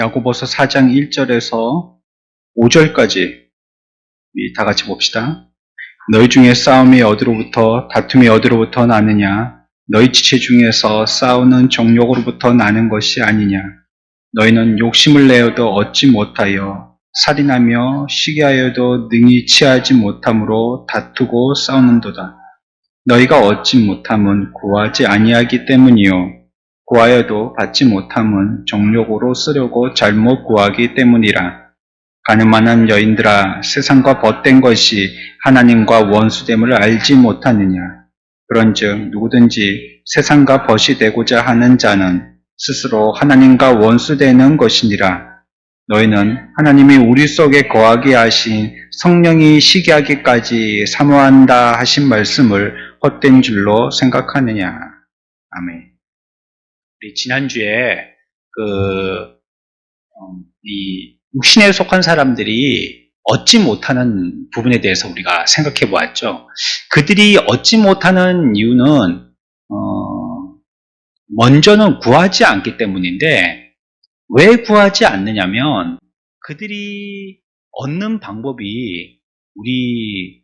야고보서 4장 1절에서 5절까지 다 같이 봅시다. 너희 중에 싸움이 어디로부터 다툼이 어디로부터 나느냐? 너희 지체 중에서 싸우는 정욕으로부터 나는 것이 아니냐? 너희는 욕심을 내어도 얻지 못하여 살인하며 시기하여도 능히 취하지 못함으로 다투고 싸우는도다. 너희가 얻지 못함은 구하지 아니하기 때문이요 구하여도 받지 못함은 정욕으로 쓰려고 잘못 구하기 때문이라. 가늠하는 여인들아, 세상과 벗된 것이 하나님과 원수됨을 알지 못하느냐? 그런즉 누구든지 세상과 벗이 되고자 하는 자는 스스로 하나님과 원수되는 것이니라. 너희는 하나님이 우리 속에 거하게 하신 성령이 시기하기까지 사모한다 하신 말씀을 헛된 줄로 생각하느냐? 아멘. 우리 지난주에 이 육신에 속한 사람들이 얻지 못하는 부분에 대해서 우리가 생각해 보았죠. 그들이 얻지 못하는 이유는 먼저는 구하지 않기 때문인데, 왜 구하지 않느냐면 그들이 얻는 방법이 우리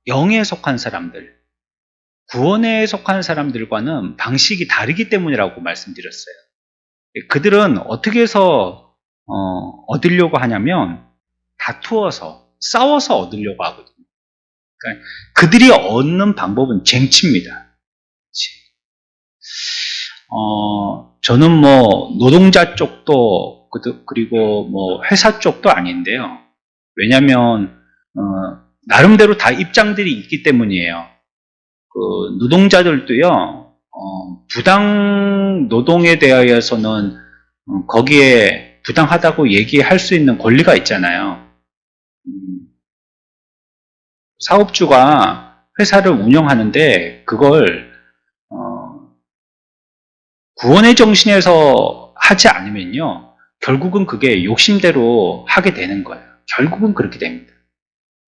영에 속한 사람들, 구원에 속한 사람들과는 방식이 다르기 때문이라고 말씀드렸어요. 그들은 어떻게 해서 얻으려고 하냐면 다투어서, 싸워서 얻으려고 하거든요. 그러니까 그들이 얻는 방법은 쟁취입니다. 저는 뭐 노동자 쪽도 그리고 뭐 회사 쪽도 아닌데요. 왜냐하면 나름대로 다 입장들이 있기 때문이에요. 그 노동자들도요, 부당 노동에 대하여서는 거기에 부당하다고 얘기할 수 있는 권리가 있잖아요. 사업주가 회사를 운영하는데 그걸 구원의 정신에서 하지 않으면요, 결국은 그게 욕심대로 하게 되는 거예요. 결국은 그렇게 됩니다.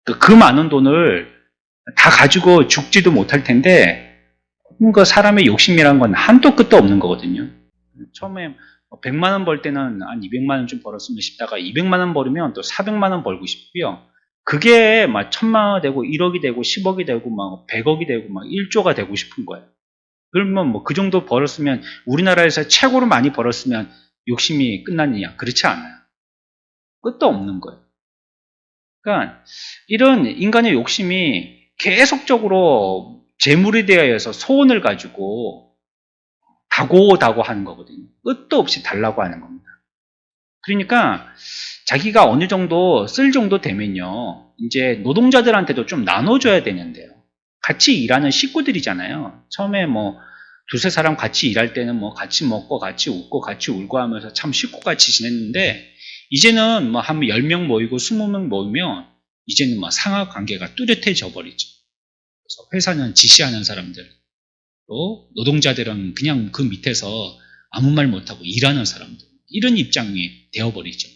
그 많은 돈을 다 가지고 죽지도 못할 텐데, 그 사람의 욕심이란 건 한도 끝도 없는 거거든요. 처음에 100만 원 벌 때는 한 200만 원 좀 벌었으면 싶다가 200만 원 벌으면 또 400만 원 벌고 싶고요. 그게 막 1000만 원 되고 1억이 되고 10억이 되고 막 100억이 되고 막 1조가 되고 싶은 거예요. 그러면 뭐 그 정도 벌었으면, 우리나라에서 최고로 많이 벌었으면 욕심이 끝났느냐? 그렇지 않아요. 끝도 없는 거예요. 그러니까 이런 인간의 욕심이 계속적으로 재물에 대하여서 소원을 가지고 다고 하는 거거든요. 끝도 없이 달라고 하는 겁니다. 그러니까 자기가 어느 정도 쓸 정도 되면요, 이제 노동자들한테도 좀 나눠줘야 되는데요. 같이 일하는 식구들이잖아요. 처음에 뭐 두세 사람 같이 일할 때는 뭐 같이 먹고 같이 웃고 같이 울고 하면서 참 식구같이 지냈는데, 이제는 뭐 한 10명 모이고 20명 모이면 이제는 뭐 상하 관계가 뚜렷해져 버리죠. 그래서 회사는 지시하는 사람들, 또 노동자들은 그냥 그 밑에서 아무 말 못하고 일하는 사람들, 이런 입장이 되어버리죠.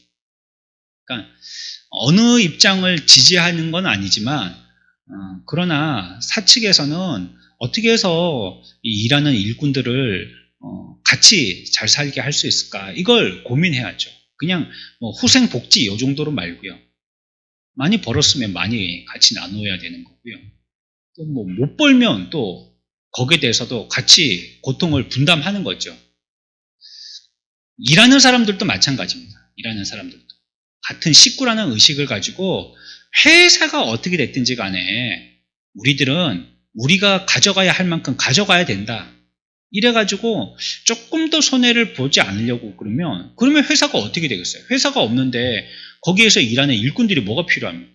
그러니까 어느 입장을 지지하는 건 아니지만, 그러나 사측에서는 어떻게 해서 일하는 일꾼들을 같이 잘 살게 할 수 있을까, 이걸 고민해야죠. 그냥 뭐 후생복지 이 정도로 말고요. 많이 벌었으면 많이 같이 나눠야 되는 거고요. 또 뭐 못 벌면 또 거기에 대해서도 같이 고통을 분담하는 거죠. 일하는 사람들도 마찬가지입니다. 일하는 사람들도 같은 식구라는 의식을 가지고 회사가 어떻게 됐든지 간에 우리들은 우리가 가져가야 할 만큼 가져가야 된다. 이래가지고 조금 더 손해를 보지 않으려고 그러면 회사가 어떻게 되겠어요? 회사가 없는데 거기에서 일하는 일꾼들이 뭐가 필요합니까?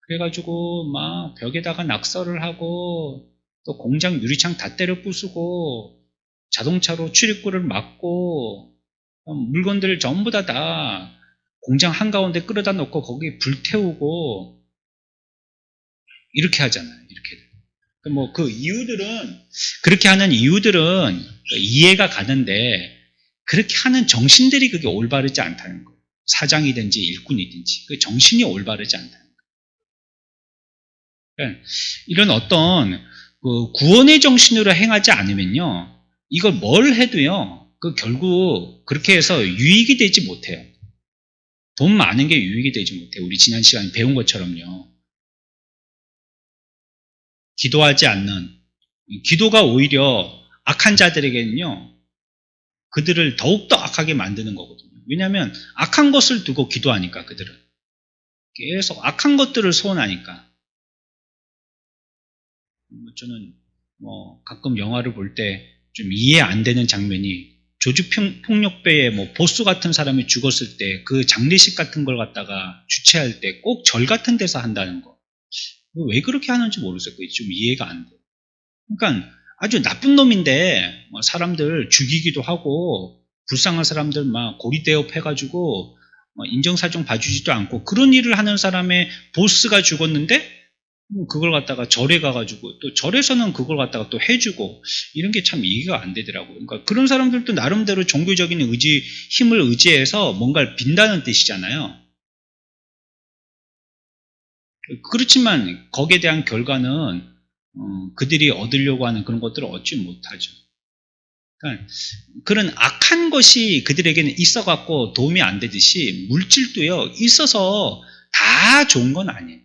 그래가지고 막 벽에다가 낙서를 하고 또 공장 유리창 다 때려 부수고 자동차로 출입구를 막고 물건들을 전부 다 공장 한가운데 끌어다 놓고 거기에 불 태우고 이렇게 하잖아요. 이렇게. 뭐 그 이유들은, 그렇게 하는 이유들은 이해가 가는데, 그렇게 하는 정신들이 그게 올바르지 않다는 거예요. 사장이든지 일꾼이든지 그 정신이 올바르지 않다는 거예요. 그러니까 이런 어떤 구원의 정신으로 행하지 않으면요, 이걸 뭘 해도요, 결국 그렇게 해서 유익이 되지 못해요. 돈 많은 게 유익이 되지 못해요. 우리 지난 시간에 배운 것처럼요. 기도하지 않는, 기도가 오히려 악한 자들에게는요, 그들을 더욱더 악하게 만드는 거거든요. 왜냐하면 악한 것을 두고 기도하니까 그들은. 계속 악한 것들을 소원하니까. 저는 가끔 영화를 볼 때 좀 이해 안 되는 장면이 조직폭력배의 보스 같은 사람이 죽었을 때 그 장례식 같은 걸 갖다가 주최할 때 꼭 절 같은 데서 한다는 거. 왜 그렇게 하는지 모르겠어요. 그게 좀 이해가 안 돼요. 그러니까 아주 나쁜 놈인데 사람들 죽이기도 하고 불쌍한 사람들 막 고리대업 해가지고 인정사정 봐주지도 않고 그런 일을 하는 사람의 보스가 죽었는데 그걸 갖다가 절에 가가지고 또 절에서는 그걸 갖다가 또 해주고 이런 게 참 이해가 안 되더라고요. 그러니까 그런 사람들도 나름대로 종교적인 힘을 의지해서 뭔가를 빈다는 뜻이잖아요. 그렇지만 거기에 대한 결과는 그들이 얻으려고 하는 그런 것들을 얻지 못하죠. 그러니까 그런 악한 것이 그들에게는 있어갖고 도움이 안 되듯이 물질도요 있어서 다 좋은 건 아니에요.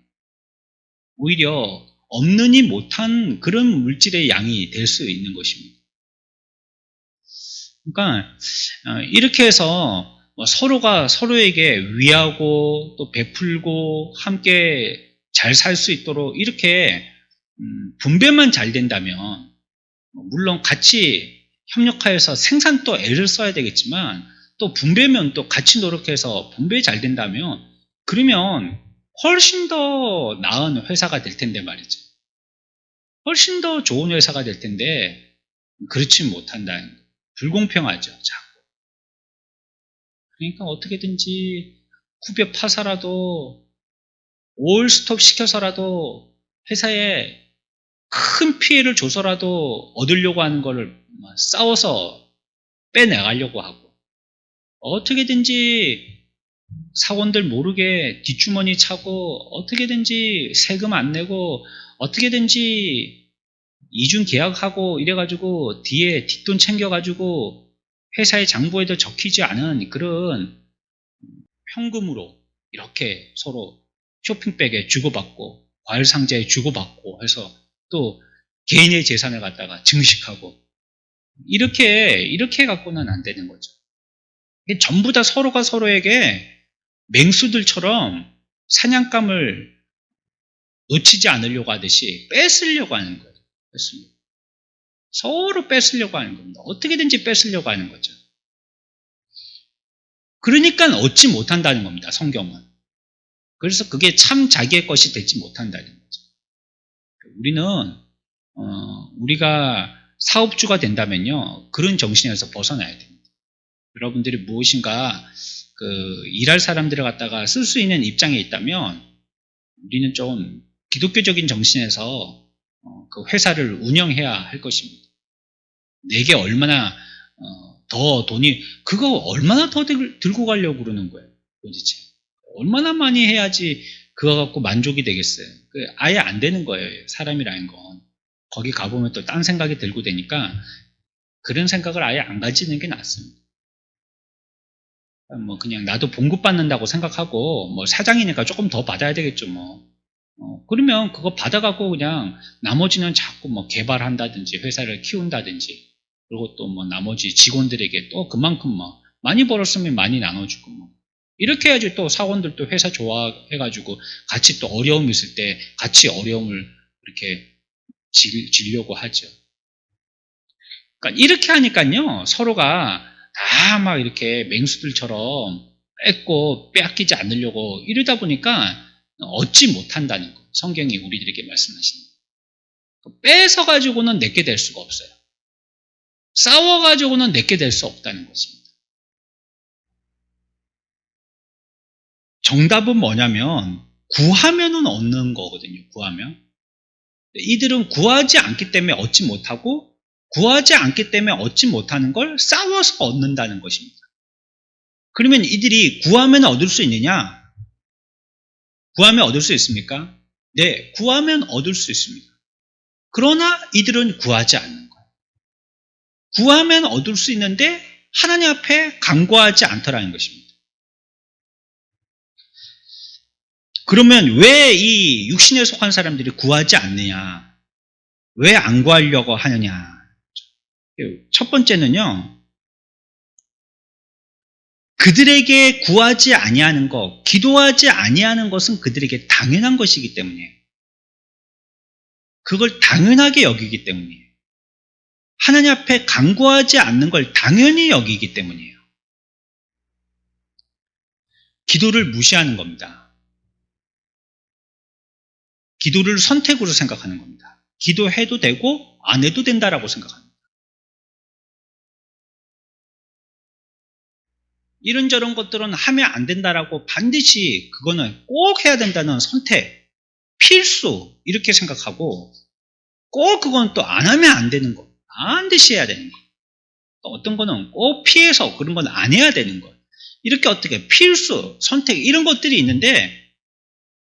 오히려 없느니 못한 그런 물질의 양이 될 수 있는 것입니다. 그러니까 이렇게 해서 서로가 서로에게 위하고 또 베풀고 함께 잘 살 수 있도록 이렇게 분배만 잘 된다면 물론 같이 협력하여서 생산도 애를 써야 되겠지만 또 분배면 또 같이 노력해서 분배 잘 된다면 그러면 훨씬 더 나은 회사가 될 텐데 말이죠. 훨씬 더 좋은 회사가 될 텐데 그렇지 못한다는 거예요. 불공평하죠. 자꾸. 그러니까 어떻게든지 쿠베 파서라도 올스톱 시켜서라도 회사에 큰 피해를 줘서라도 얻으려고 하는 거를 싸워서 빼내가려고 하고 어떻게든지 사원들 모르게 뒷주머니 차고 어떻게든지 세금 안 내고 어떻게든지 이중 계약하고 이래가지고 뒤에 뒷돈 챙겨가지고 회사의 장부에도 적히지 않은 그런 현금으로 이렇게 서로 쇼핑백에 주고받고 과일 상자에 주고받고 해서 또 개인의 재산을 갖다가 증식하고 이렇게 갖고는 안 되는 거죠. 이게 전부 다 서로가 서로에게 맹수들처럼 사냥감을 놓치지 않으려고 하듯이 뺏으려고 하는 거예요. 뺏으려고. 서로 뺏으려고 하는 겁니다. 어떻게든지 뺏으려고 하는 거죠. 그러니까 얻지 못한다는 겁니다. 성경은. 그래서 그게 참 자기의 것이 되지 못한다는 거죠. 우리는 우리가 사업주가 된다면요. 그런 정신에서 벗어나야 됩니다. 여러분들이 무엇인가 일할 사람들을 갖다가 쓸 수 있는 입장에 있다면 우리는 좀 기독교적인 정신에서 그 회사를 운영해야 할 것입니다. 내게 얼마나 더 돈이 그거 얼마나 더 들고 가려고 그러는 거예요. 도대체 얼마나 많이 해야지 그거 갖고 만족이 되겠어요. 아예 안 되는 거예요. 사람이라는 건. 거기 가보면 또 딴 생각이 들고 되니까 그런 생각을 아예 안 가지는 게 낫습니다. 그냥 나도 봉급받는다고 생각하고 사장이니까 조금 더 받아야 되겠죠. 그러면 그거 받아갖고 그냥 나머지는 자꾸 개발한다든지 회사를 키운다든지 그리고 또 나머지 직원들에게 또 그만큼 많이 벌었으면 많이 나눠주고 이렇게 해야지 또 사원들도 회사 좋아해가지고 같이 또 어려움 있을 때 같이 어려움을 이렇게 지려고 하죠. 그러니까 이렇게 하니까요 서로가 다 막 이렇게 맹수들처럼 뺏고 빼앗기지 않으려고 이러다 보니까 얻지 못한다는 거. 성경이 우리들에게 말씀하시는 거. 뺏어가지고는 내게 될 수가 없어요. 싸워가지고는 내게 될 수 없다는 것입니다. 정답은 뭐냐면 구하면은 얻는 거거든요. 구하면. 이들은 구하지 않기 때문에 얻지 못하고 구하지 않기 때문에 얻지 못하는 걸 싸워서 얻는다는 것입니다. 그러면 이들이 구하면 얻을 수 있느냐? 구하면 얻을 수 있습니까? 네, 구하면 얻을 수 있습니다. 그러나 이들은 구하지 않는 거예요. 구하면 얻을 수 있는데 하나님 앞에 간구하지 않더라는 것입니다. 그러면 왜 이 육신에 속한 사람들이 구하지 않느냐? 왜 안 구하려고 하느냐? 첫 번째는요. 그들에게 구하지 아니하는 것, 기도하지 아니하는 것은 그들에게 당연한 것이기 때문이에요. 그걸 당연하게 여기기 때문이에요. 하나님 앞에 간구하지 않는 걸 당연히 여기기 때문이에요. 기도를 무시하는 겁니다. 기도를 선택으로 생각하는 겁니다. 기도해도 되고 안 해도 된다라고 생각합니다. 이런저런 것들은 하면 안 된다라고 반드시 그거는 꼭 해야 된다는 선택, 필수 이렇게 생각하고 꼭 그건 또 안 하면 안 되는 거, 반드시 해야 되는 거. 어떤 거는 꼭 피해서 그런 건 안 해야 되는 거. 이렇게 어떻게 필수, 선택 이런 것들이 있는데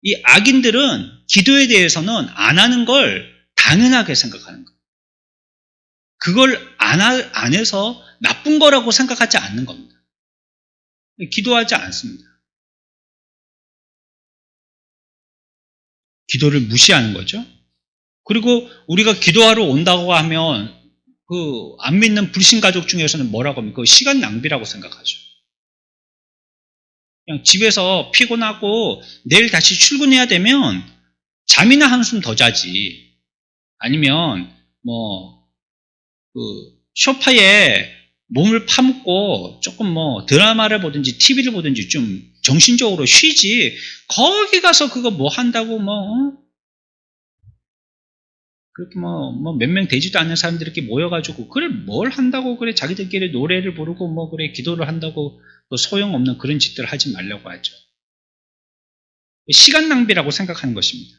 이 악인들은 기도에 대해서는 안 하는 걸 당연하게 생각하는 거예요. 그걸 안 해서 나쁜 거라고 생각하지 않는 겁니다. 기도하지 않습니다. 기도를 무시하는 거죠. 그리고 우리가 기도하러 온다고 하면 그 안 믿는 불신 가족 중에서는 뭐라고 합니까? 시간 낭비라고 생각하죠. 그냥 집에서 피곤하고 내일 다시 출근해야 되면 잠이나 한숨 더 자지. 아니면 그 소파에 몸을 파묻고 조금 드라마를 보든지 TV를 보든지 좀 정신적으로 쉬지. 거기 가서 그거 뭐 한다고 그렇게 몇 명 되지도 않는 사람들이 이렇게 모여가지고 그래 뭘 한다고 그래 자기들끼리 노래를 부르고 그래 기도를 한다고 소용없는 그런 짓들을 하지 말라고 하죠. 시간 낭비라고 생각하는 것입니다.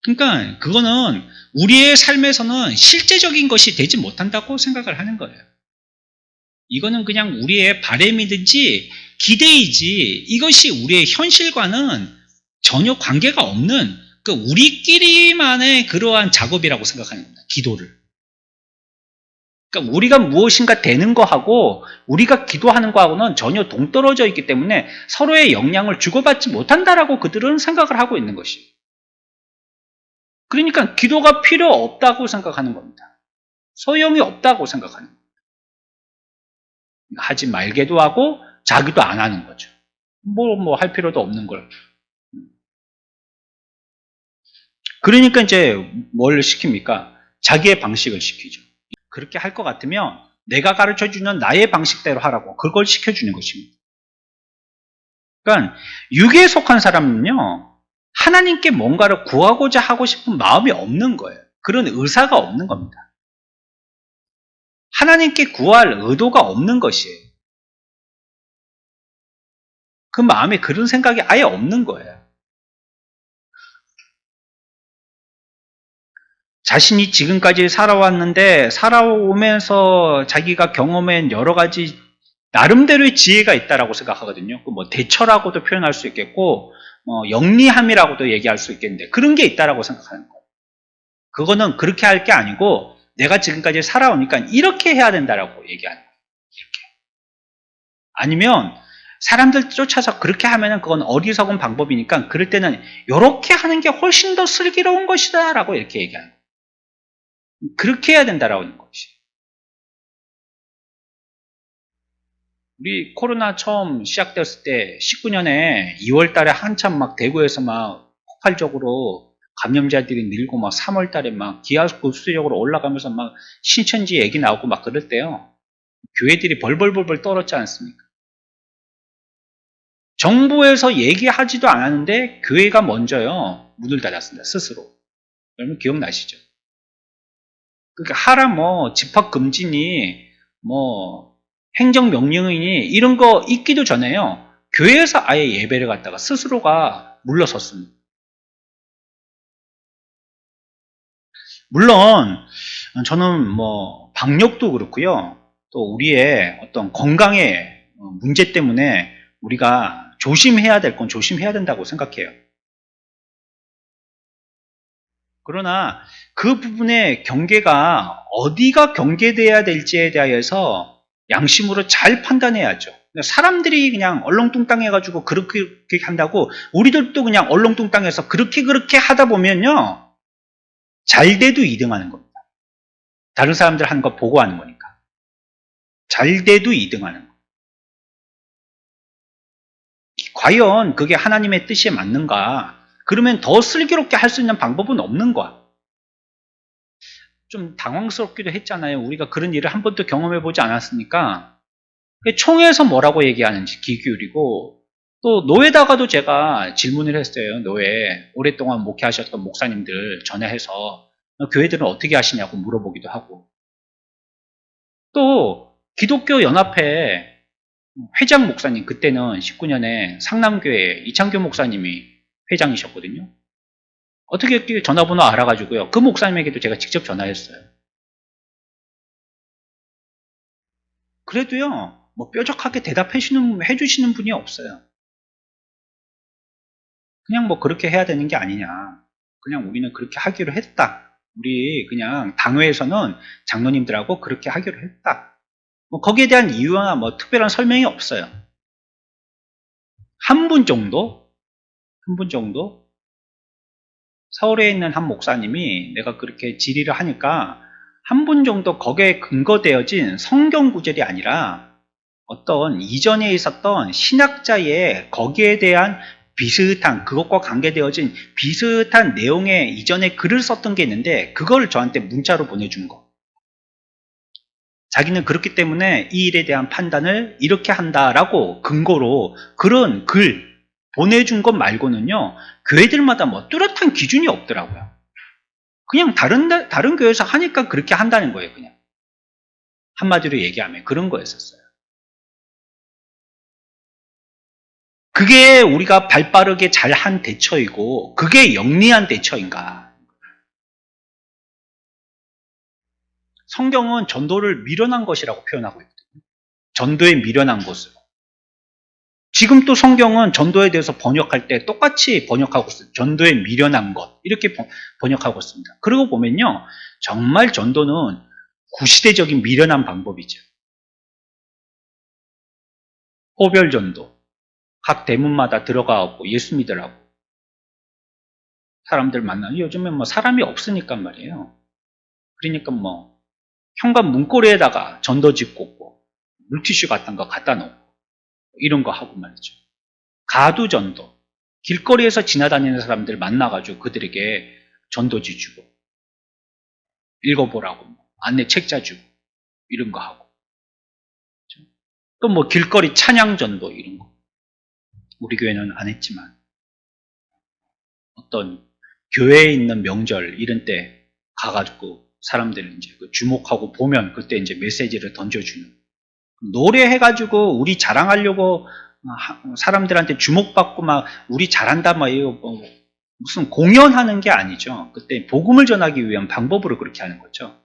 그러니까 그거는 우리의 삶에서는 실제적인 것이 되지 못한다고 생각을 하는 거예요. 이거는 그냥 우리의 바람이든지 기대이지 이것이 우리의 현실과는 전혀 관계가 없는 우리끼리만의 그러한 작업이라고 생각하는 겁니다. 기도를. 그러니까 우리가 무엇인가 되는 거하고 우리가 기도하는 거하고는 전혀 동떨어져 있기 때문에 서로의 영향을 주고받지 못한다라고 그들은 생각을 하고 있는 것이에요. 그러니까 기도가 필요 없다고 생각하는 겁니다. 소용이 없다고 생각하는 겁니다. 하지 말게도 하고 자기도 안 하는 거죠. 할 필요도 없는 걸. 그러니까 이제 뭘 시킵니까? 자기의 방식을 시키죠. 그렇게 할 것 같으면 내가 가르쳐주는 나의 방식대로 하라고 그걸 시켜주는 것입니다. 그러니까 육에 속한 사람은요. 하나님께 뭔가를 구하고자 하고 싶은 마음이 없는 거예요. 그런 의사가 없는 겁니다. 하나님께 구할 의도가 없는 것이에요. 그 마음에 그런 생각이 아예 없는 거예요. 자신이 지금까지 살아왔는데 살아오면서 자기가 경험한 여러 가지 나름대로의 지혜가 있다라고 생각하거든요. 대처라고도 표현할 수 있겠고 영리함이라고도 얘기할 수 있겠는데 그런 게 있다라고 생각하는 거예요. 그거는 그렇게 할 게 아니고 내가 지금까지 살아오니까 이렇게 해야 된다라고 얘기하는 거예요. 이렇게. 아니면 사람들 쫓아서 그렇게 하면은 그건 어리석은 방법이니까 그럴 때는 이렇게 하는 게 훨씬 더 슬기로운 것이다 라고 이렇게 얘기하는 거예요. 그렇게 해야 된다라고 하는 것이. 우리 코로나 처음 시작됐을 때 19년에 2월 달에 한참 대구에서 폭발적으로 감염자들이 늘고 3월 달에 기하급수적으로 올라가면서 신천지 얘기 나오고 그럴 때요. 교회들이 벌벌벌벌 떨었지 않습니까? 정부에서 얘기하지도 않았는데 교회가 먼저요. 문을 닫았습니다. 스스로. 여러분 기억나시죠? 그러니까 하라 집합금지니 행정명령이니 이런 거 있기도 전에요. 교회에서 아예 예배를 갖다가 스스로가 물러섰습니다. 물론 저는 방역도 그렇고요. 또 우리의 어떤 건강의 문제 때문에 우리가 조심해야 될 건 조심해야 된다고 생각해요. 그러나 그 부분의 경계가 어디가 경계돼야 될지에 대하여서 양심으로 잘 판단해야죠. 사람들이 그냥 얼렁뚱땅해가지고 그렇게 한다고 우리들도 그냥 얼렁뚱땅해서 그렇게 하다 보면요. 잘 돼도 2등하는 겁니다. 다른 사람들 하는 거 보고 하는 거니까. 잘 돼도 2등하는 거. 과연 그게 하나님의 뜻에 맞는가? 그러면 더 슬기롭게 할 수 있는 방법은 없는 거야. 좀 당황스럽기도 했잖아요. 우리가 그런 일을 한 번도 경험해보지 않았으니까. 총회에서 뭐라고 얘기하는지 귀 기울이고, 또 노예다가도 제가 질문을 했어요. 노예, 오랫동안 목회하셨던 목사님들 전화해서 교회들은 어떻게 하시냐고 물어보기도 하고, 또 기독교 연합회 회장 목사님, 그때는 19년에 상남교회 이창교 목사님이 회장이셨거든요. 어떻게 전화번호 알아가지고요. 그 목사님에게도 제가 직접 전화했어요. 그래도요, 뭐 뾰족하게 해주시는 분이 없어요. 그냥 뭐 그렇게 해야 되는 게 아니냐. 그냥 우리는 그렇게 하기로 했다. 우리 그냥 당회에서는 장로님들하고 그렇게 하기로 했다. 뭐 거기에 대한 이유나 뭐 특별한 설명이 없어요. 한 분 정도 서울에 있는 한 목사님이 내가 그렇게 질의를 하니까 한 분 정도 거기에 근거되어진 성경 구절이 아니라 어떤 이전에 있었던 신학자의 거기에 대한 비슷한, 그것과 관계되어진 비슷한 내용의 이전에 글을 썼던 게 있는데 그걸 저한테 문자로 보내준 거. 자기는 그렇기 때문에 이 일에 대한 판단을 이렇게 한다라고 근거로 그런 글 보내준 것 말고는요, 교회들마다 뭐 뚜렷한 기준이 없더라고요. 그냥 다른 교회에서 하니까 그렇게 한다는 거예요, 그냥. 한마디로 얘기하면 그런 거였었어요. 그게 우리가 발빠르게 잘한 대처이고, 그게 영리한 대처인가. 성경은 전도를 미련한 것이라고 표현하고 있거든요. 전도에 미련한 것으로. 지금 또 성경은 전도에 대해서 번역할 때 똑같이 번역하고 있어요. 전도에 미련한 것. 이렇게 번역하고 있습니다. 그러고 보면요. 정말 전도는 구시대적인 미련한 방법이죠. 호별 전도. 각 대문마다 들어가고 예수 믿으라고. 사람들 만나는 요즘엔 뭐 사람이 없으니까 말이에요. 그러니까 뭐 현관 문고리에다가 전도집 꽂고 물티슈 같은 거 갖다 놓고 이런 거 하고 말이죠. 가두전도. 길거리에서 지나다니는 사람들 만나가지고 그들에게 전도지 주고 읽어보라고 안내 책자 주고 이런 거 하고 또 뭐 길거리 찬양 전도 이런 거 우리 교회는 안 했지만 어떤 교회에 있는 명절 이런 때 가가지고 사람들 이제 주목하고 보면 그때 이제 메시지를 던져주는 노래해가지고 우리 자랑하려고 사람들한테 주목받고 막 우리 잘한다 막 이거 뭐 무슨 공연하는 게 아니죠. 그때 복음을 전하기 위한 방법으로 그렇게 하는 거죠.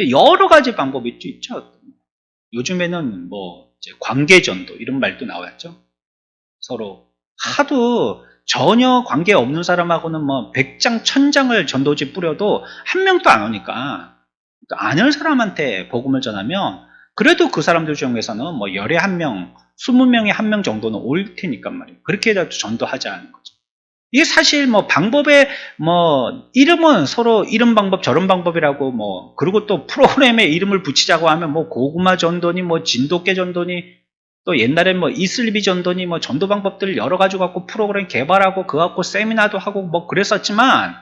여러 가지 방법이 있죠. 요즘에는 뭐 이제 관계전도 이런 말도 나왔죠. 서로 하도 전혀 관계 없는 사람하고는 뭐 100장 1000장을 전도지 뿌려도 한 명도 안 오니까 아는 사람한테 복음을 전하면 그래도 그 사람들 중에서는 뭐 열에 한 명, 20명에 한 명 정도는 올 테니까 말이에요. 그렇게 해서 전도하자는 거죠. 이게 사실 뭐 방법에 뭐 이름은 서로 이런 방법 저런 방법이라고 뭐 그리고 또 프로그램에 이름을 붙이자고 하면 뭐 고구마 전도니 뭐 진돗개 전도니 또 옛날에 뭐 이슬비 전도니 뭐 전도 방법들을 여러 가지 갖고 프로그램 개발하고 그거 갖고 세미나도 하고 뭐 그랬었지만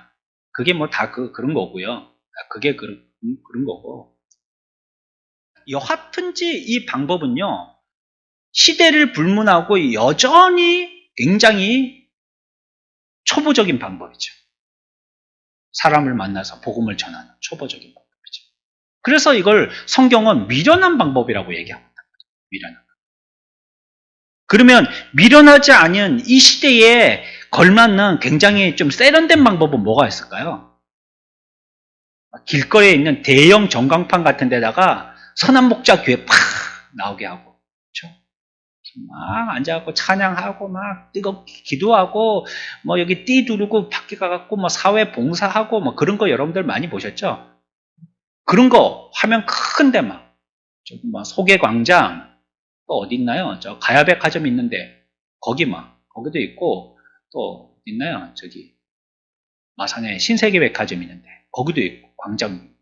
그게 뭐 다 그런 거고요. 그게 그런 거고. 여하튼지 이 방법은요. 시대를 불문하고 여전히 굉장히 초보적인 방법이죠. 사람을 만나서 복음을 전하는 초보적인 방법이죠. 그래서 이걸 성경은 미련한 방법이라고 얘기합니다. 미련한. 그러면 미련하지 않은 이 시대에 걸맞는 굉장히 좀 세련된 방법은 뭐가 있을까요? 길거리에 있는 대형 전광판 같은 데다가 선한 목자 교회 팍 나오게 하고, 그렇죠? 막 앉아갖고 찬양하고 막 뜨겁게 기도하고 뭐 여기 띠 두르고 밖에 가갖고 뭐 사회 봉사하고 뭐 그런 거 여러분들 많이 보셨죠? 그런 거 화면 큰데 막 저기 뭐 소개광장 또 어디 있나요? 저 가야백화점 있는데 거기 막 거기도 있고 또 어디 있나요? 저기 마산에 신세계백화점 있는데 거기도 있고 광장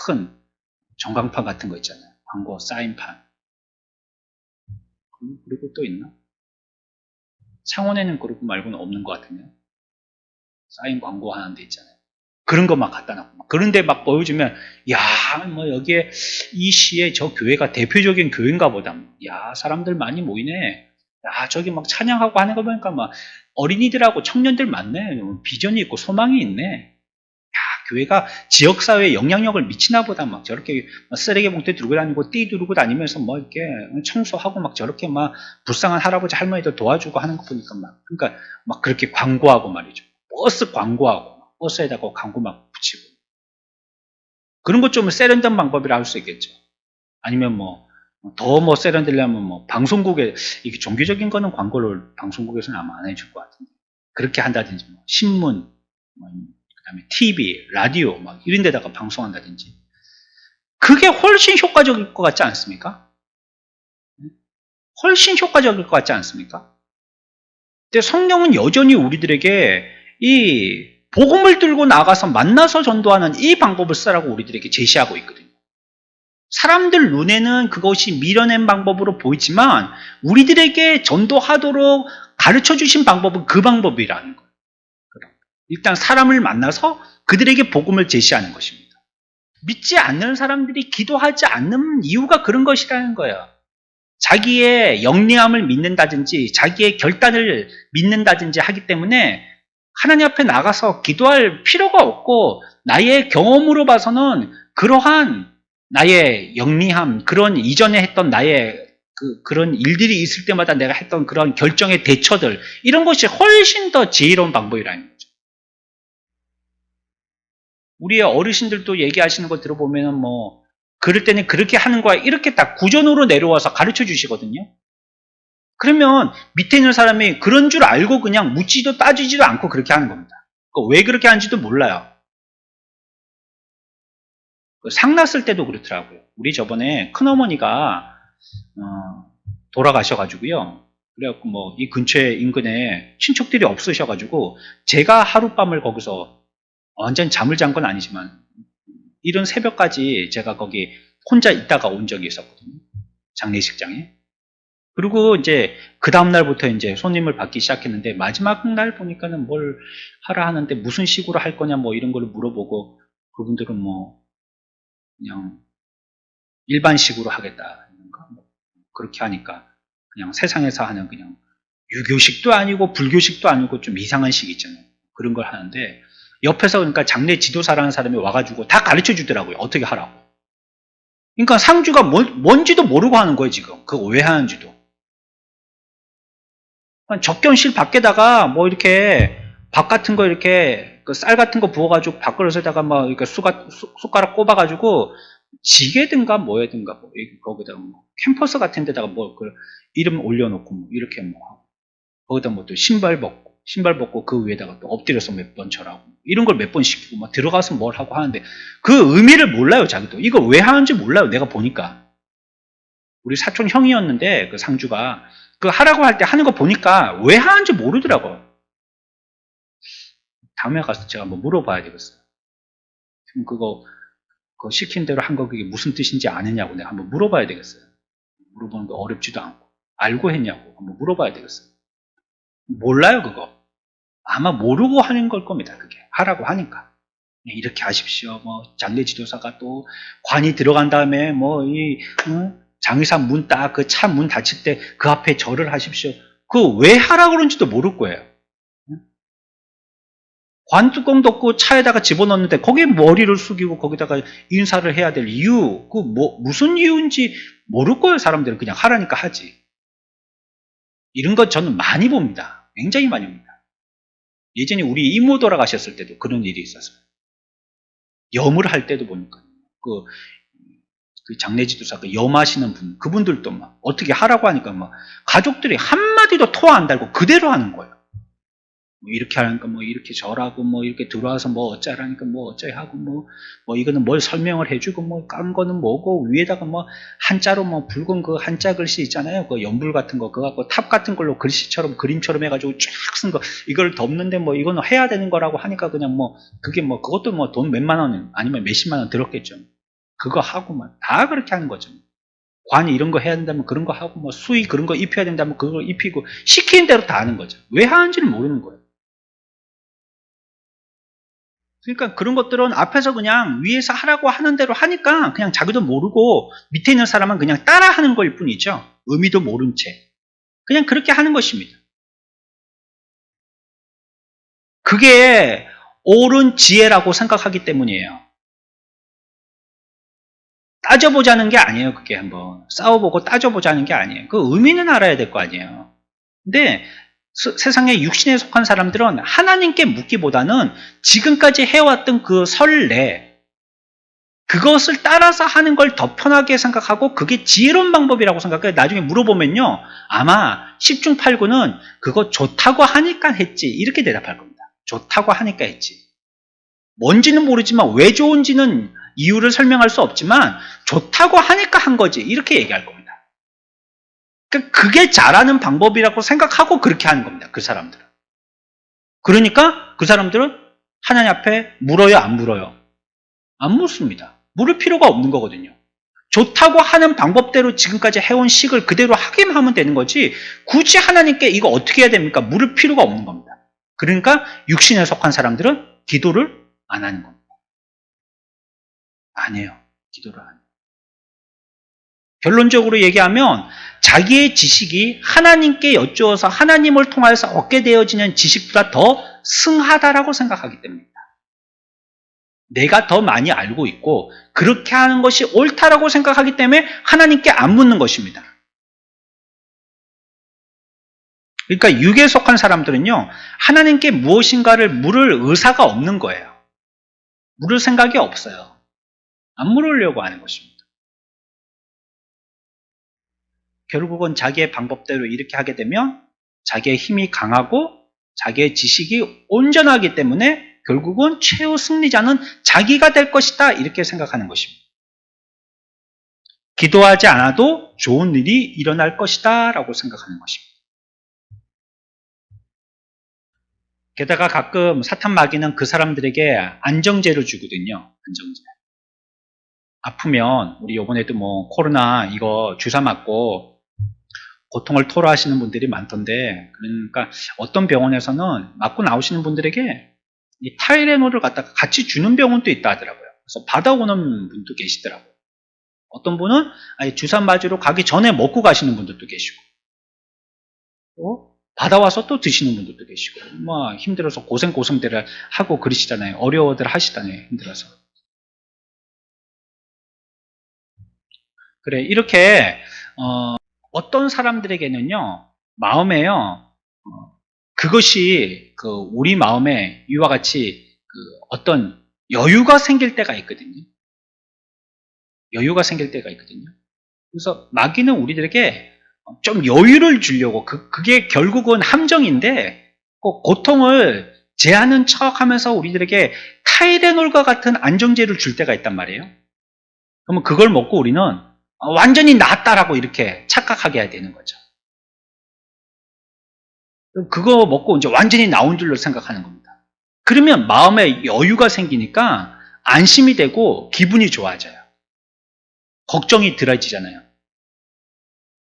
큰 전광판 같은 거 있잖아요. 광고 사인판. 그리고 또 있나? 창원에는 그룹 말고는 없는 것 같은데요. 사인 광고 하는 데 있잖아요. 그런 거 막 갖다 놨고. 그런데 막 보여주면, 야, 뭐 여기에 이 시에 저 교회가 대표적인 교회인가 보다. 야, 사람들 많이 모이네. 야, 저기 막 찬양하고 하는 거 보니까 막 어린이들하고 청년들 많네. 비전이 있고 소망이 있네. 교회가 지역사회에 영향력을 미치나 보다 막 저렇게 쓰레기 봉투 들고 다니고 띠 두르고 다니면서 뭐 이렇게 청소하고 막 저렇게 막 불쌍한 할아버지 할머니들 도와주고 하는 거 보니까 막 그러니까 막 그렇게 광고하고 말이죠. 버스 광고하고 버스에다가 광고 막 붙이고 그런 것 좀 세련된 방법이라 할 수 있겠죠. 아니면 뭐 더 뭐 세련되려면 뭐 방송국에 이게 종교적인 거는 광고를 방송국에서는 아마 안 해줄 것 같은데 그렇게 한다든지 뭐 신문 뭐 그다음에 TV, 라디오 막 이런 데다가 방송한다든지 그게 훨씬 효과적일 것 같지 않습니까? 훨씬 효과적일 것 같지 않습니까? 근데 성령은 여전히 우리들에게 이 복음을 들고 나가서 만나서 전도하는 이 방법을 쓰라고 우리들에게 제시하고 있거든요. 사람들 눈에는 그것이 미련한 방법으로 보이지만 우리들에게 전도하도록 가르쳐 주신 방법은 그 방법이라는 거예요. 일단 사람을 만나서 그들에게 복음을 제시하는 것입니다. 믿지 않는 사람들이 기도하지 않는 이유가 그런 것이라는 거예요. 자기의 영리함을 믿는다든지 자기의 결단을 믿는다든지 하기 때문에 하나님 앞에 나가서 기도할 필요가 없고 나의 경험으로 봐서는 그러한 나의 영리함, 그런 이전에 했던 나의 그런 일들이 있을 때마다 내가 했던 그런 결정의 대처들 이런 것이 훨씬 더 지혜로운 방법이라는 거죠. 우리의 어르신들도 얘기하시는 거 들어보면은 뭐 그럴 때는 그렇게 하는 거야 이렇게 딱 구전으로 내려와서 가르쳐 주시거든요. 그러면 밑에 있는 사람이 그런 줄 알고 그냥 묻지도 따지지도 않고 그렇게 하는 겁니다. 왜 그렇게 하는지도 몰라요. 상 났을 때도 그렇더라고요. 우리 저번에 큰어머니가 돌아가셔가지고요. 그래갖고 뭐 이 근처에 인근에 친척들이 없으셔가지고 제가 하룻밤을 거기서 완전 잠을 잔 건 아니지만 이른 새벽까지 제가 거기 혼자 있다가 온 적이 있었거든요. 장례식장에. 그리고 이제 그 다음날부터 이제 손님을 받기 시작했는데 마지막 날 보니까는 뭘 하라 하는데 무슨 식으로 할 거냐 뭐 이런 걸 물어보고 그분들은 뭐 그냥 일반식으로 하겠다. 뭐 그렇게 하니까 그냥 세상에서 하는 그냥 유교식도 아니고 불교식도 아니고 좀 이상한 식 있잖아요. 그런 걸 하는데 옆에서 그러니까 장례 지도사라는 사람이 와가지고 다 가르쳐 주더라고요. 어떻게 하라고. 그러니까 상주가 뭔지도 모르고 하는 거예요, 지금. 그거 왜 하는지도. 접견실 밖에다가 뭐 이렇게 밥 같은 거 이렇게 그 쌀 같은 거 부어가지고 밥그릇에다가 막 이렇게 숟가락 꼽아가지고 지게든가 뭐에든가 뭐 거기다가 뭐 캠퍼스 같은 데다가 뭐 그 이름 올려놓고 뭐 이렇게 뭐 하고 거기다 뭐 또 신발 벗고 그 위에다가 또 엎드려서 몇 번 절하고 이런 걸 몇 번 시키고 막 들어가서 뭘 하고 하는데 그 의미를 몰라요 자기도. 이거 왜 하는지 몰라요 내가 보니까. 우리 사촌 형이었는데 그 상주가 그 하라고 할 때 하는 거 보니까 왜 하는지 모르더라고요. 다음에 가서 제가 한번 물어봐야 되겠어요. 지금 그거 시킨 대로 한 거 그게 무슨 뜻인지 아느냐고 내가 한번 물어봐야 되겠어요. 물어보는 거 어렵지도 않고 알고 했냐고 한번 물어봐야 되겠어요. 몰라요 그거. 아마 모르고 하는 걸 겁니다. 그게 하라고 하니까 이렇게 하십시오. 뭐 장례 지도사가 또 관이 들어간 다음에 뭐 이 장의사 문 딱 그 차 문 닫힐 때 그 앞에 절을 하십시오. 그 왜 하라고 그런지도 모를 거예요. 관 뚜껑 덮고 차에다가 집어넣는데 거기에 머리를 숙이고 거기다가 인사를 해야 될 이유, 그 뭐 무슨 이유인지 모를 거예요. 사람들은 그냥 하라니까 하지. 이런 것 저는 많이 봅니다. 굉장히 많이 봅니다. 예전에 우리 이모 돌아가셨을 때도 그런 일이 있었어요. 염을 할 때도 보니까 그 그 장례지도사 그 염하시는 분, 그분들도 막 어떻게 하라고 하니까 막 가족들이 한마디도 토 안 달고 그대로 하는 거예요. 뭐 이렇게 하니까 뭐 이렇게 절하고 뭐 이렇게 들어와서 뭐 어쩌라니까 뭐 어쩌 하고 뭐 이거는 뭘 설명을 해주고 뭐 깐 거는 뭐고 위에다가 뭐 한자로 뭐 붉은 그 한자 글씨 있잖아요. 그 연불 같은 거 그거 갖고 탑 같은 걸로 글씨처럼 그림처럼 해가지고 쫙 쓴 거 이걸 덮는데 뭐 이거는 해야 되는 거라고 하니까 그냥 뭐 그게 뭐 그것도 뭐 돈 몇만 원 아니면 몇십만 원 들었겠죠. 그거 하고 막 다 그렇게 하는 거죠. 관이 이런 거 해야 된다면 그런 거 하고 뭐 수의 그런 거 입혀야 된다면 그거 입히고 시키는 대로 다 하는 거죠. 왜 하는지를 모르는 거예요. 그러니까 그런 것들은 앞에서 그냥 위에서 하라고 하는 대로 하니까 그냥 자기도 모르고 밑에 있는 사람은 그냥 따라 하는 걸 뿐이죠. 의미도 모른 채. 그냥 그렇게 하는 것입니다. 그게 옳은 지혜라고 생각하기 때문이에요. 따져보자는 게 아니에요. 그게 한번 싸워보고 따져보자는 게 아니에요. 그 의미는 알아야 될 거 아니에요. 근데 세상에 육신에 속한 사람들은 하나님께 묻기보다는 지금까지 해왔던 그 선례 그것을 따라서 하는 걸 더 편하게 생각하고 그게 지혜로운 방법이라고 생각해요. 나중에 물어보면요. 아마 10중 8구는 그거 좋다고 하니까 했지 이렇게 대답할 겁니다. 좋다고 하니까 했지. 뭔지는 모르지만 왜 좋은지는 이유를 설명할 수 없지만 좋다고 하니까 한 거지 이렇게 얘기할 겁니다. 그게 잘하는 방법이라고 생각하고 그렇게 하는 겁니다. 그 사람들은. 그러니까 그 사람들은 하나님 앞에 물어요 안 물어요? 안 묻습니다. 물을 필요가 없는 거거든요. 좋다고 하는 방법대로 지금까지 해온 식을 그대로 하기만 하면 되는 거지 굳이 하나님께 이거 어떻게 해야 됩니까? 물을 필요가 없는 겁니다. 그러니까 육신에 속한 사람들은 기도를 안 하는 겁니다. 안 해요. 기도를 안 해요. 결론적으로 얘기하면 자기의 지식이 하나님께 여쭈어서 하나님을 통해서 얻게 되어지는 지식보다 더 승하다라고 생각하기 때문입니다. 내가 더 많이 알고 있고 그렇게 하는 것이 옳다라고 생각하기 때문에 하나님께 안 묻는 것입니다. 그러니까 육에 속한 사람들은요. 하나님께 무엇인가를 물을 의사가 없는 거예요. 물을 생각이 없어요. 안 물으려고 하는 것입니다. 결국은 자기의 방법대로 이렇게 하게 되면 자기의 힘이 강하고 자기의 지식이 온전하기 때문에 결국은 최후 승리자는 자기가 될 것이다 이렇게 생각하는 것입니다. 기도하지 않아도 좋은 일이 일어날 것이다 라고 생각하는 것입니다. 게다가 가끔 사탄 마귀는 그 사람들에게 안정제를 주거든요. 안정제. 아프면 우리 이번에도 뭐 코로나 이거 주사 맞고 고통을 토로하시는 분들이 많던데 그러니까 어떤 병원에서는 맞고 나오시는 분들에게 이 타이레놀을 갖다가 같이 주는 병원도 있다 하더라고요. 그래서 받아오는 분도 계시더라고요. 어떤 분은 아예 주사 맞으러 가기 전에 먹고 가시는 분들도 계시고 또 받아와서 또 드시는 분들도 계시고 뭐 힘들어서 고생들을 하고 그러시잖아요. 어려워들 하시잖아요. 힘들어서. 그래 이렇게 어떤 사람들에게는요 마음에요 그것이 우리 마음에 이와 같이 어떤 여유가 생길 때가 있거든요. 여유가 생길 때가 있거든요. 그래서 마귀는 우리들에게 좀 여유를 주려고 그게 결국은 함정인데 꼭 고통을 제하는 척하면서 우리들에게 타이레놀과 같은 안정제를 줄 때가 있단 말이에요. 그러면 그걸 먹고 우리는 완전히 낫다라고 이렇게 착각하게 해야 되는 거죠. 그거 먹고 이제 완전히 나온 줄로 생각하는 겁니다. 그러면 마음에 여유가 생기니까 안심이 되고 기분이 좋아져요. 걱정이 덜해지잖아요.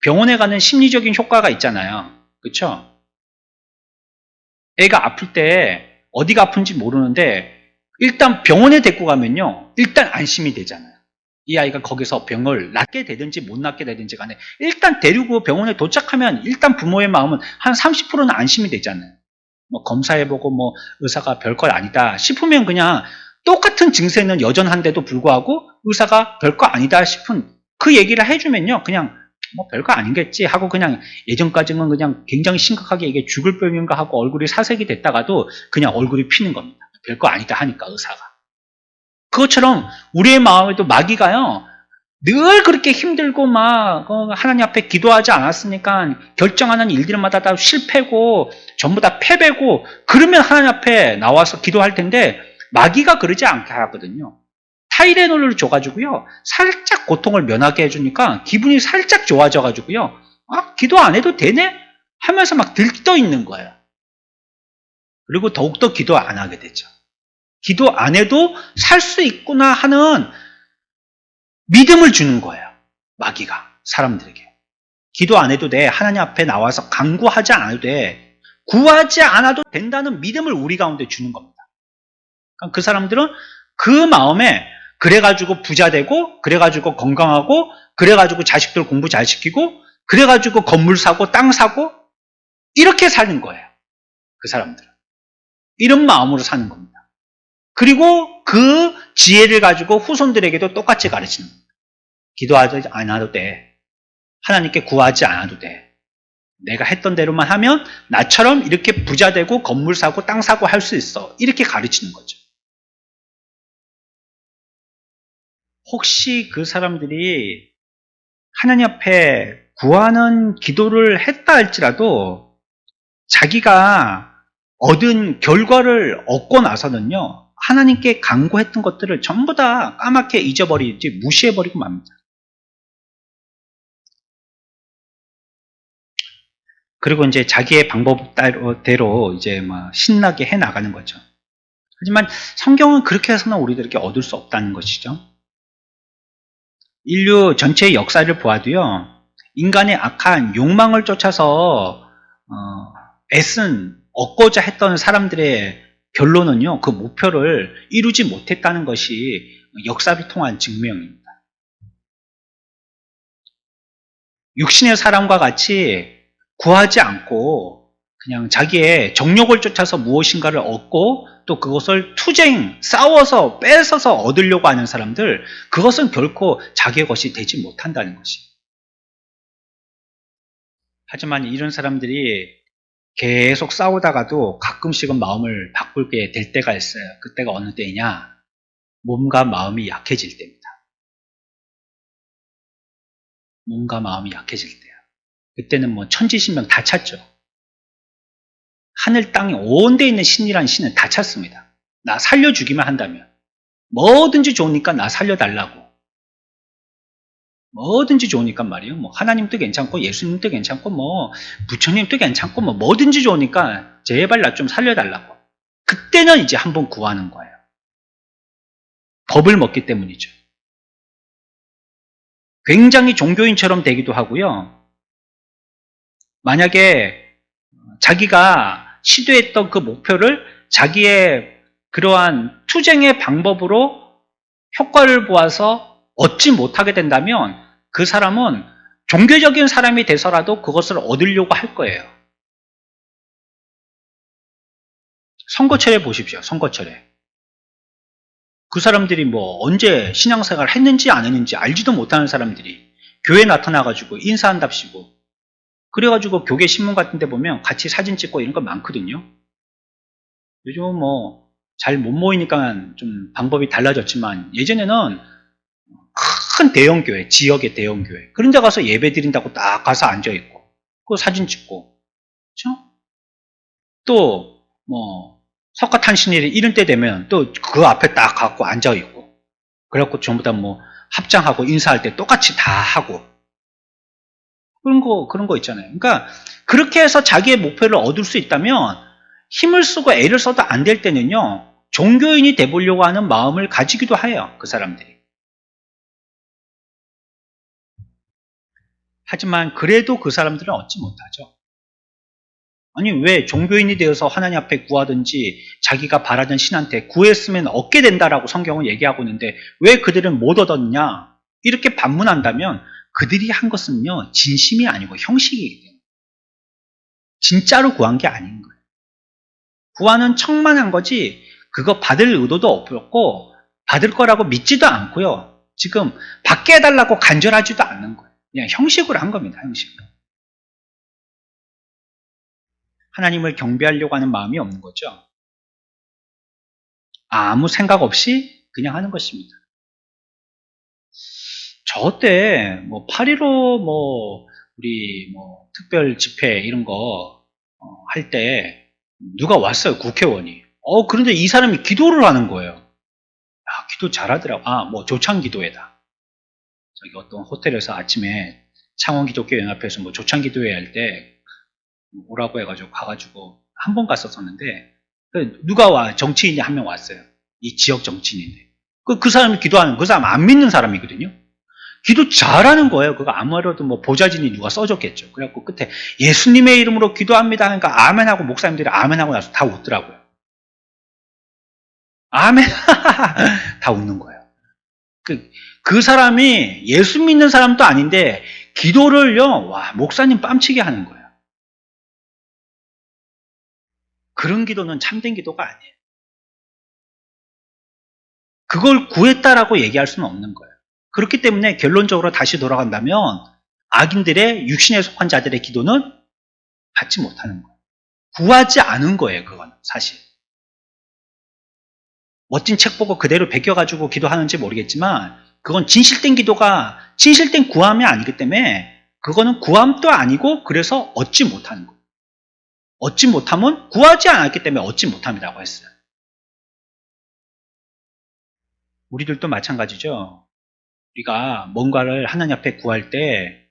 병원에 가는 심리적인 효과가 있잖아요. 그렇죠? 애가 아플 때 어디가 아픈지 모르는데 일단 병원에 데리고 가면요. 일단 안심이 되잖아요. 이 아이가 거기서 병을 낫게 되든지 못 낫게 되든지 간에 일단 데리고 병원에 도착하면 일단 부모의 마음은 한 30%는 안심이 되잖아요. 뭐 검사해보고 뭐 의사가 별거 아니다 싶으면 그냥 똑같은 증세는 여전한데도 불구하고 의사가 별거 아니다 싶은 그 얘기를 해주면요. 그냥 뭐 별거 아니겠지 하고 그냥 예전까지는 그냥 굉장히 심각하게 이게 죽을 병인가 하고 얼굴이 사색이 됐다가도 그냥 얼굴이 피는 겁니다. 별거 아니다 하니까 의사가. 그것처럼 우리의 마음에도 마귀가요. 늘 그렇게 힘들고 막 하나님 앞에 기도하지 않았으니까 결정하는 일들마다 다 실패고 전부 다 패배고 그러면 하나님 앞에 나와서 기도할 텐데 마귀가 그러지 않게 하거든요. 타이레놀을 줘가지고요. 살짝 고통을 면하게 해주니까 기분이 살짝 좋아져가지고요. 아, 기도 안 해도 되네? 하면서 막 들떠 있는 거예요. 그리고 더욱더 기도 안 하게 되죠. 기도 안 해도 살 수 있구나 하는 믿음을 주는 거예요. 마귀가 사람들에게. 기도 안 해도 돼. 하나님 앞에 나와서 간구하지 않아도 돼. 구하지 않아도 된다는 믿음을 우리 가운데 주는 겁니다. 그러니까 그 사람들은 그 마음에 그래가지고 부자 되고 그래가지고 건강하고 그래가지고 자식들 공부 잘 시키고 그래가지고 건물 사고 땅 사고 이렇게 사는 거예요. 그 사람들은. 이런 마음으로 사는 겁니다. 그리고 그 지혜를 가지고 후손들에게도 똑같이 가르치는 겁니다. 기도하지 않아도 돼. 하나님께 구하지 않아도 돼. 내가 했던 대로만 하면 나처럼 이렇게 부자 되고 건물 사고 땅 사고 할 수 있어. 이렇게 가르치는 거죠. 혹시 그 사람들이 하나님 앞에 구하는 기도를 했다 할지라도 자기가 얻은 결과를 얻고 나서는요. 하나님께 간구했던 것들을 전부 다 까맣게 잊어버리지 무시해버리고 맙니다. 그리고 이제 자기의 방법대로 이제 막 신나게 해 나가는 거죠. 하지만 성경은 그렇게 해서는 우리들에게 얻을 수 없다는 것이죠. 인류 전체의 역사를 보아도요. 인간의 악한 욕망을 쫓아서 애쓴 얻고자 했던 사람들의 결론은요. 그 목표를 이루지 못했다는 것이 역사를 통한 증명입니다. 육신의 사람과 같이 구하지 않고 그냥 자기의 정욕을 쫓아서 무엇인가를 얻고 또 그것을 투쟁, 싸워서 뺏어서 얻으려고 하는 사람들, 그것은 결코 자기의 것이 되지 못한다는 것이. 하지만 이런 사람들이 계속 싸우다가도 가끔씩은 마음을 바꾸게 될 때가 있어요. 그때가 어느 때이냐? 몸과 마음이 약해질 때입니다. 몸과 마음이 약해질 때야. 그때는 뭐 천지신명 다 찾죠. 하늘 땅에 온 데 있는 신이란 신은 다 찾습니다. 나 살려주기만 한다면. 뭐든지 좋으니까 나 살려달라고. 뭐든지 좋으니까 말이에요. 뭐 하나님도 괜찮고 예수님도 괜찮고 뭐 부처님도 괜찮고 뭐 뭐든지 좋으니까 제발 나 좀 살려달라고. 그때는 이제 한번 구하는 거예요. 법을 먹기 때문이죠. 굉장히 종교인처럼 되기도 하고요. 만약에 자기가 시도했던 그 목표를 자기의 그러한 투쟁의 방법으로 효과를 보아서 얻지 못하게 된다면 그 사람은 종교적인 사람이 돼서라도 그것을 얻으려고 할 거예요. 선거철에 보십시오. 선거철에. 그 사람들이 뭐 언제 신앙생활을 했는지 안 했는지 알지도 못하는 사람들이 교회에 나타나가지고 인사한답시고 그래가지고 교계 신문 같은 데 보면 같이 사진 찍고 이런 거 많거든요. 요즘은 뭐 잘 못 모이니까 좀 방법이 달라졌지만 예전에는 큰 대형교회, 지역의 대형교회 그런 데 가서 예배 드린다고 딱 가서 앉아있고 그 사진 찍고 그렇죠? 또 뭐 석가탄신일 이런 때 되면 또 그 앞에 딱 가고 앉아있고 그래갖고 전부 다 뭐 합장하고 인사할 때 똑같이 다 하고 그런 거 있잖아요. 그러니까 그렇게 해서 자기의 목표를 얻을 수 있다면 힘을 쓰고 애를 써도 안 될 때는요. 종교인이 돼보려고 하는 마음을 가지기도 해요. 그 사람들이. 하지만 그래도 그 사람들은 얻지 못하죠. 아니 왜 종교인이 되어서 하나님 앞에 구하든지 자기가 바라던 신한테 구했으면 얻게 된다라고 성경은 얘기하고 있는데 왜 그들은 못 얻었냐? 이렇게 반문한다면 그들이 한 것은요. 진심이 아니고 형식이기 때문에 진짜로 구한 게 아닌 거예요. 구하는 척만 한 거지 그거 받을 의도도 없었고 받을 거라고 믿지도 않고요. 지금 받게 해달라고 간절하지도 않는 거예요. 그냥 형식으로 한 겁니다. 형식으로. 하나님을 경배하려고 하는 마음이 없는 거죠. 아무 생각 없이 그냥 하는 것입니다. 저 때, 8.15 우리 특별 집회 이런 거, 할 때, 누가 왔어요, 국회의원이. 그런데 이 사람이 기도를 하는 거예요. 야, 기도 잘하더라고. 조창 기도회다. 저기 어떤 호텔에서 아침에 창원기독교연합회에서 조창 기도회 할 때, 오라고 해가지고 가가지고 한 번 갔었었는데, 누가 정치인이 한 명 왔어요. 이 지역 정치인인데. 그 사람이 기도하는, 그 사람 안 믿는 사람이거든요. 기도 잘하는 거예요. 그거 아무래도 보좌진이 누가 써줬겠죠. 그래갖고 끝에 예수님의 이름으로 기도합니다 하니까 아멘하고 목사님들이 아멘하고 나서 다 웃더라고요. 아멘 다 웃는 거예요. 그 사람이 예수 믿는 사람도 아닌데 기도를요, 목사님 뺨치게 하는 거예요. 그런 기도는 참된 기도가 아니에요. 그걸 구했다라고 얘기할 수는 없는 거예요. 그렇기 때문에 결론적으로 다시 돌아간다면 악인들의 육신에 속한 자들의 기도는 받지 못하는 거예요. 구하지 않은 거예요. 그건 사실. 멋진 책 보고 그대로 베껴가지고 기도하는지 모르겠지만 그건 진실된 구함이 아니기 때문에 그거는 구함도 아니고 그래서 얻지 못하는 거예요. 얻지 못하면 구하지 않았기 때문에 얻지 못함이라고 했어요. 우리들도 마찬가지죠. 우리가 뭔가를 하나님 앞에 구할 때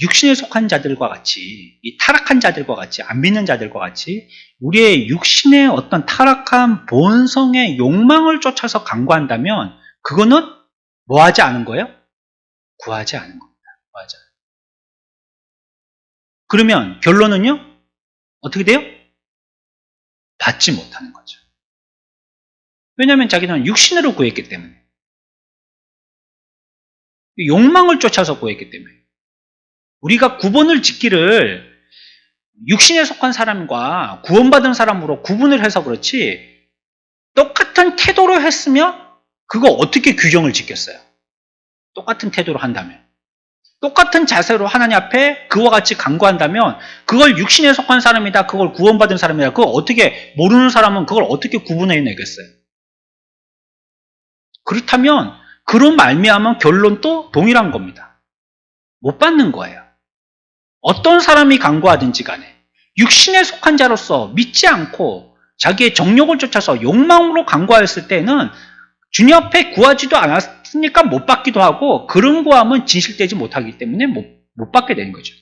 육신에 속한 자들과 같이, 이 타락한 자들과 같이, 안 믿는 자들과 같이 우리의 육신의 어떤 타락한 본성의 욕망을 쫓아서 간구한다면 그거는 뭐 하지 않은 거예요? 구하지 않은 겁니다. 구하지 않은. 그러면 결론은요? 어떻게 돼요? 받지 못하는 거죠. 왜냐하면 자기는 육신으로 구했기 때문에. 욕망을 쫓아서 구했기 때문에. 우리가 구분을 짓기를 육신에 속한 사람과 구원받은 사람으로 구분을 해서 그렇지 똑같은 태도로 했으면 그거 어떻게 규정을 짓겠어요? 똑같은 태도로 한다면. 똑같은 자세로 하나님 앞에 그와 같이 간구한다면 그걸 육신에 속한 사람이다, 그걸 구원받은 사람이다, 그걸 어떻게, 모르는 사람은 그걸 어떻게 구분해내겠어요? 그렇다면 그런 말미암은 결론도 동일한 겁니다. 못 받는 거예요. 어떤 사람이 간구하든지 간에 육신에 속한 자로서 믿지 않고 자기의 정욕을 쫓아서 욕망으로 간구하였을 때는 주님 앞에 구하지도 않았으니까 못 받기도 하고 그런 구함은 진실되지 못하기 때문에 못 받게 되는 거죠.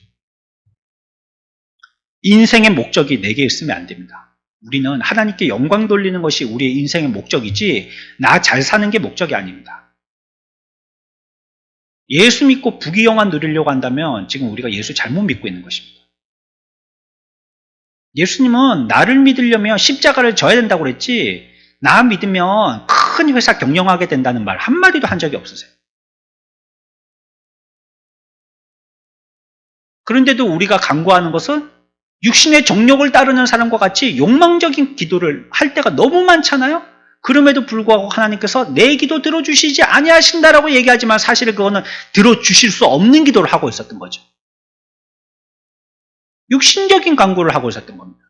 인생의 목적이 4개 있으면 안 됩니다. 우리는 하나님께 영광 돌리는 것이 우리의 인생의 목적이지 나 잘 사는 게 목적이 아닙니다. 예수 믿고 부귀영화 누리려고 한다면 지금 우리가 예수 잘못 믿고 있는 것입니다. 예수님은 나를 믿으려면 십자가를 져야 된다고 그랬지 나 믿으면 큰 회사 경영하게 된다는 말 한마디도 한 적이 없으세요. 그런데도 우리가 간구하는 것은 육신의 정욕을 따르는 사람과 같이 욕망적인 기도를 할 때가 너무 많잖아요. 그럼에도 불구하고 하나님께서 내 기도 들어주시지 아니하신다라고 얘기하지만 사실은 그거는 들어주실 수 없는 기도를 하고 있었던 거죠. 육신적인 간구를 하고 있었던 겁니다.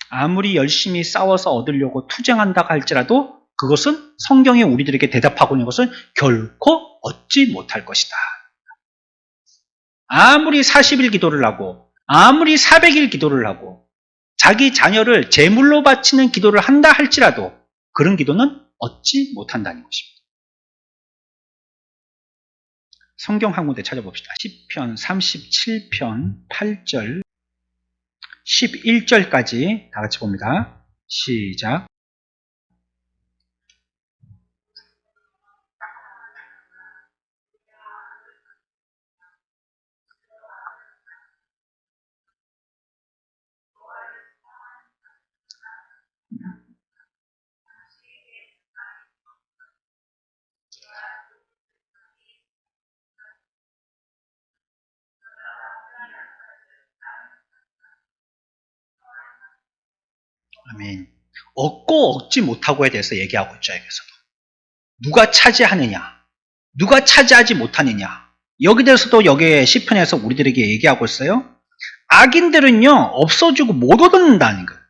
아무리 열심히 싸워서 얻으려고 투쟁한다 할지라도 그것은 성경이 우리들에게 대답하고 있는 것은 결코 얻지 못할 것이다. 아무리 40일 기도를 하고 아무리 400일 기도를 하고 자기 자녀를 제물로 바치는 기도를 한다 할지라도 그런 기도는 얻지 못한다는 것입니다. 성경 한 군데 찾아봅시다. 시편 37편 8절 11절까지 다 같이 봅니다. 시작. 아멘. 얻고 얻지 못하고에 대해서 얘기하고 있죠. 여기서도. 누가 차지하느냐, 누가 차지하지 못하느냐. 여기 대해서도 여기에 시편에서 우리들에게 얘기하고 있어요. 악인들은요 없어지고 못 얻는다는 거예요.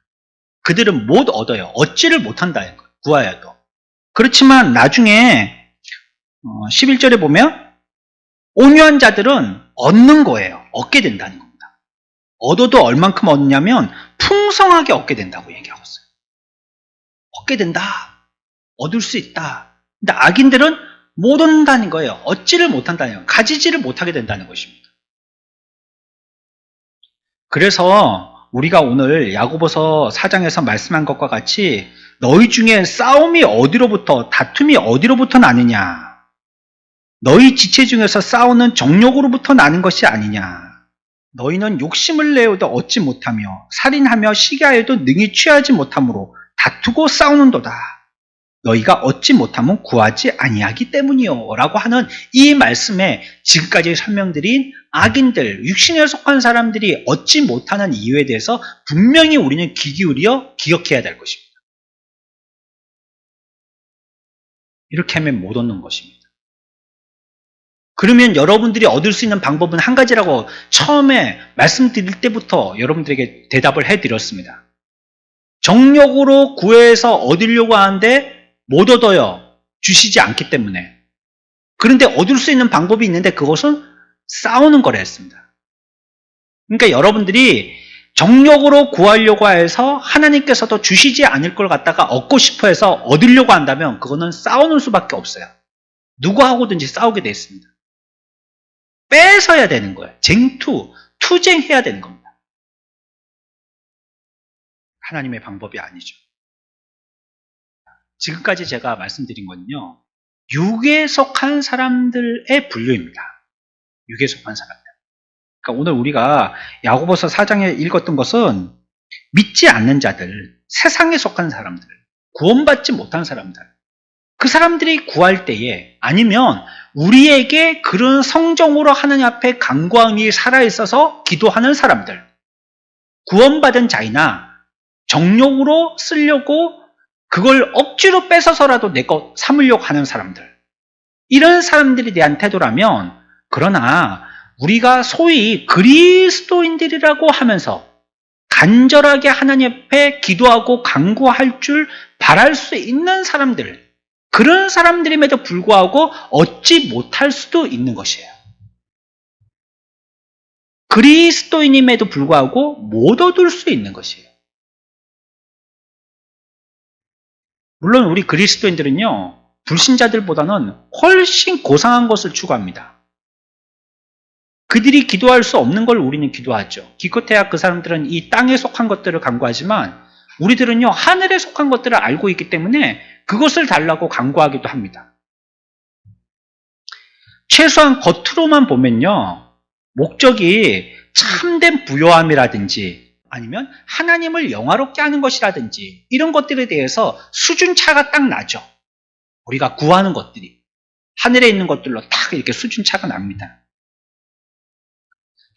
그들은 못 얻어요. 얻지를 못한다는 거예요. 구하여도. 그렇지만 나중에 11절에 보면 온유한 자들은 얻는 거예요. 얻게 된다는 겁니다. 얻어도 얼만큼 얻느냐면 풍성하게 얻게 된다고 얘기하고 있어요. 얻게 된다. 얻을 수 있다. 근데 악인들은 못 얻는다는 거예요. 얻지를 못한다는 거예요. 가지지를 못하게 된다는 것입니다. 그래서 우리가 오늘 야고보서 4장에서 말씀한 것과 같이 너희 중에 싸움이 어디로부터, 다툼이 어디로부터 나느냐? 너희 지체 중에서 싸우는 정욕으로부터 나는 것이 아니냐? 너희는 욕심을 내어도 얻지 못하며 살인하며 시기하여도 능히 취하지 못하므로 다투고 싸우는도다. 너희가 얻지 못하면 구하지 아니하기 때문이요 라고 하는 이 말씀에 지금까지 설명드린 악인들, 육신에 속한 사람들이 얻지 못하는 이유에 대해서 분명히 우리는 귀 기울여 기억해야 될 것입니다. 이렇게 하면 못 얻는 것입니다. 그러면 여러분들이 얻을 수 있는 방법은 한 가지라고 처음에 말씀드릴 때부터 여러분들에게 대답을 해드렸습니다. 정욕으로 구해서 얻으려고 하는데 못 얻어요. 주시지 않기 때문에. 그런데 얻을 수 있는 방법이 있는데 그것은 싸우는 거라 했습니다. 그러니까 여러분들이 정욕으로 구하려고 해서 하나님께서도 주시지 않을 걸 갖다가 얻고 싶어 해서 얻으려고 한다면 그거는 싸우는 수밖에 없어요. 누구하고든지 싸우게 돼 있습니다. 뺏어야 되는 거예요. 투쟁해야 되는 겁니다. 하나님의 방법이 아니죠. 지금까지 제가 말씀드린 건요, 육에 속한 사람들의 분류입니다. 육에 속한 사람들. 그러니까 오늘 우리가 야고보서 4장에 읽었던 것은 믿지 않는 자들, 세상에 속한 사람들, 구원받지 못한 사람들, 그 사람들이 구할 때에 아니면 우리에게 그런 성정으로 하나님 앞에 간구함이 살아있어서 기도하는 사람들, 구원받은 자이나 정욕으로 쓰려고 그걸 억지로 뺏어서라도 내 것 삼으려고 하는 사람들, 이런 사람들에 대한 태도라면, 그러나 우리가 소위 그리스도인들이라고 하면서 간절하게 하나님 앞에 기도하고 간구할 줄 바랄 수 있는 사람들, 그런 사람들임에도 불구하고 얻지 못할 수도 있는 것이에요. 그리스도인임에도 불구하고 못 얻을 수 있는 것이에요. 물론 우리 그리스도인들은요, 불신자들보다는 훨씬 고상한 것을 추구합니다. 그들이 기도할 수 없는 걸 우리는 기도하죠. 기껏해야 그 사람들은 이 땅에 속한 것들을 간구하지만 우리들은요, 하늘에 속한 것들을 알고 있기 때문에 그것을 달라고 간구하기도 합니다. 최소한 겉으로만 보면요, 목적이 참된 부요함이라든지 아니면 하나님을 영화롭게 하는 것이라든지 이런 것들에 대해서 수준차가 딱 나죠. 우리가 구하는 것들이 하늘에 있는 것들로 딱 이렇게 수준차가 납니다.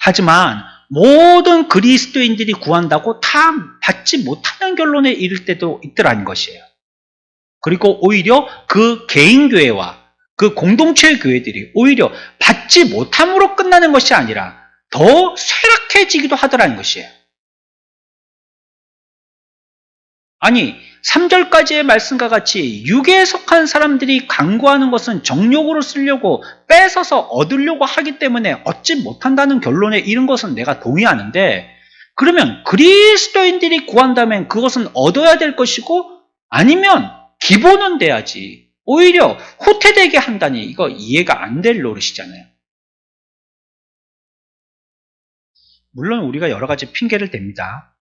하지만 모든 그리스도인들이 구한다고 다 받지 못하는 결론에 이를 때도 있더라는 것이에요. 그리고 오히려 그 개인교회와 그 공동체 교회들이 오히려 받지 못함으로 끝나는 것이 아니라 더 쇠락해지기도 하더라는 것이에요. 아니, 3절까지의 말씀과 같이 육에 속한 사람들이 간구하는 것은 정욕으로 쓰려고 뺏어서 얻으려고 하기 때문에 얻지 못한다는 결론에 이른 것은 내가 동의하는데, 그러면 그리스도인들이 구한다면 그것은 얻어야 될 것이고 아니면 기본은 돼야지 오히려 후퇴되게 한다니 이거 이해가 안 될 노릇이잖아요. 물론 우리가 여러 가지 핑계를 댑니다.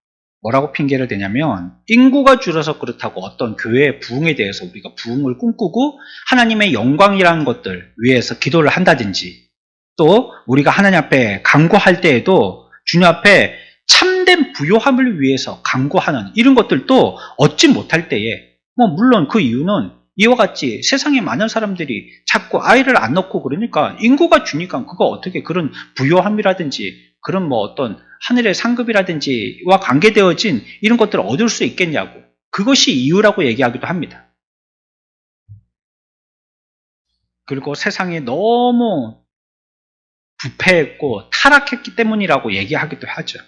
뭐라고 핑계를 대냐면 인구가 줄어서 그렇다고 어떤 교회의 부흥에 대해서 우리가 부흥을 꿈꾸고 하나님의 영광이라는 것들 위해서 기도를 한다든지, 또 우리가 하나님 앞에 간구할 때에도 주님 앞에 참된 부요함을 위해서 간구하는 이런 것들도 얻지 못할 때에 물론 그 이유는 이와 같이 세상에 많은 사람들이 자꾸 아이를 안 낳고 그러니까 인구가 주니까 그거 어떻게 그런 부요함이라든지 그런 어떤 하늘의 상급이라든지와 관계되어진 이런 것들을 얻을 수 있겠냐고, 그것이 이유라고 얘기하기도 합니다. 그리고 세상이 너무 부패했고 타락했기 때문이라고 얘기하기도 하죠.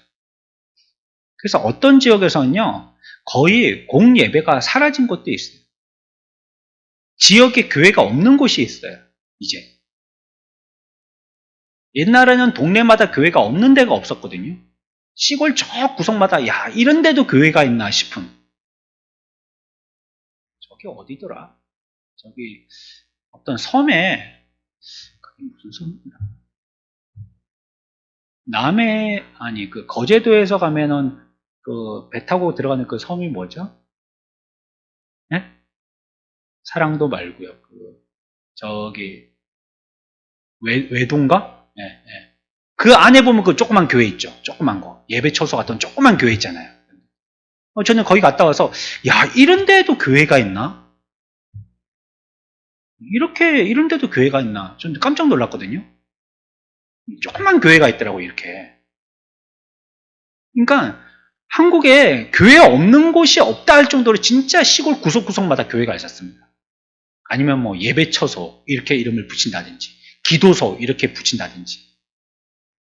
그래서 어떤 지역에서는요, 거의 공예배가 사라진 곳도 있어요. 지역에 교회가 없는 곳이 있어요. 이제. 옛날에는 동네마다 교회가 없는 데가 없었거든요. 시골 저 구석마다 야 이런 데도 교회가 있나 싶은. 저기 어디더라? 저기 어떤 섬에 그게 무슨 섬이더라? 남해 아니 그 거제도에서 가면은 그 배 타고 들어가는 그 섬이 뭐죠? 네? 사랑도 말고요. 그 저기 외도인가? 네, 네. 그 안에 보면 그 조그만 교회 있죠. 조그만 거. 예배 처소 같은 조그만 교회 있잖아요. 저는 거기 갔다 와서 야 이런 데도 교회가 있나? 이런 데도 교회가 있나? 전 깜짝 놀랐거든요. 조그만 교회가 있더라고 이렇게. 그러니까 한국에 교회 없는 곳이 없다 할 정도로 진짜 시골 구석구석마다 교회가 있었습니다. 아니면 뭐 예배처소 이렇게 이름을 붙인다든지 기도소 이렇게 붙인다든지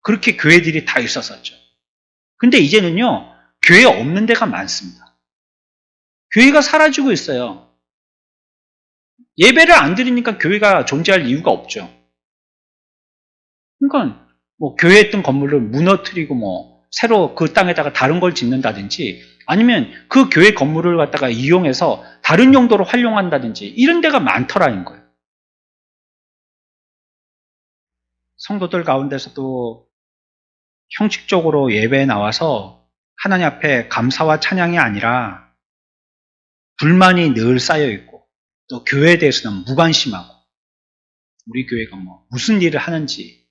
그렇게 교회들이 다 있었었죠. 근데 이제는요 교회 없는 데가 많습니다. 교회가 사라지고 있어요. 예배를 안 드리니까 교회가 존재할 이유가 없죠. 그러니까 뭐 교회 있던 건물을 무너뜨리고 뭐 새로 그 땅에다가 다른 걸 짓는다든지 아니면 그 교회 건물을 갖다가 이용해서 다른 용도로 활용한다든지 이런 데가 많더라는 거예요. 성도들 가운데서도 형식적으로 예배에 나와서 하나님 앞에 감사와 찬양이 아니라 불만이 늘 쌓여 있고 또 교회에 대해서는 무관심하고 우리 교회가 뭐 무슨 일을 하는지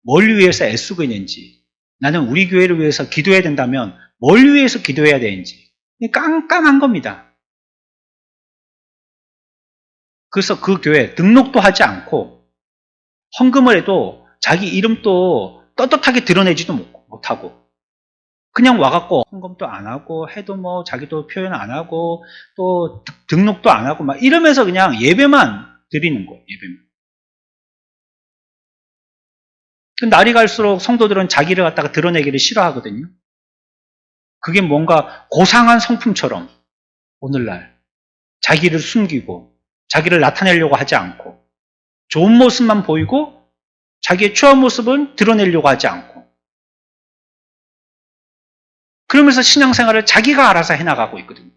뭘 위해서 애쓰고 있는지 나는 우리 교회를 위해서 기도해야 된다면 뭘 위해서 기도해야 되는지 깜깜한 겁니다. 그래서 그 교회 등록도 하지 않고 헌금을 해도 자기 이름도 떳떳하게 드러내지도 못하고 그냥 와갖고 헌금도 안 하고 해도 뭐 자기도 표현 안 하고 또 등록도 안 하고 막 이러면서 그냥 예배만 드리는 거예요. 예배만. 날이 갈수록 성도들은 자기를 갖다가 드러내기를 싫어하거든요. 그게 뭔가 고상한 성품처럼 오늘날 자기를 숨기고 자기를 나타내려고 하지 않고 좋은 모습만 보이고 자기의 추한 모습은 드러내려고 하지 않고 그러면서 신앙생활을 자기가 알아서 해나가고 있거든요.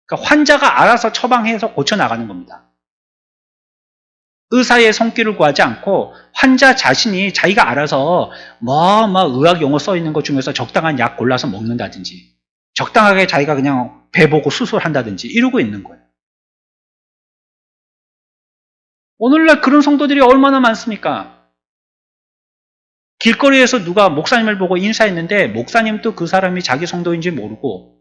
그러니까 환자가 알아서 처방해서 고쳐나가는 겁니다. 의사의 손길을 구하지 않고 환자 자신이 자기가 알아서 뭐 의학 용어 써 있는 것 중에서 적당한 약 골라서 먹는다든지 적당하게 자기가 그냥 배 보고 수술한다든지 이러고 있는 거예요. 오늘날 그런 성도들이 얼마나 많습니까? 길거리에서 누가 목사님을 보고 인사했는데 목사님도 그 사람이 자기 성도인지 모르고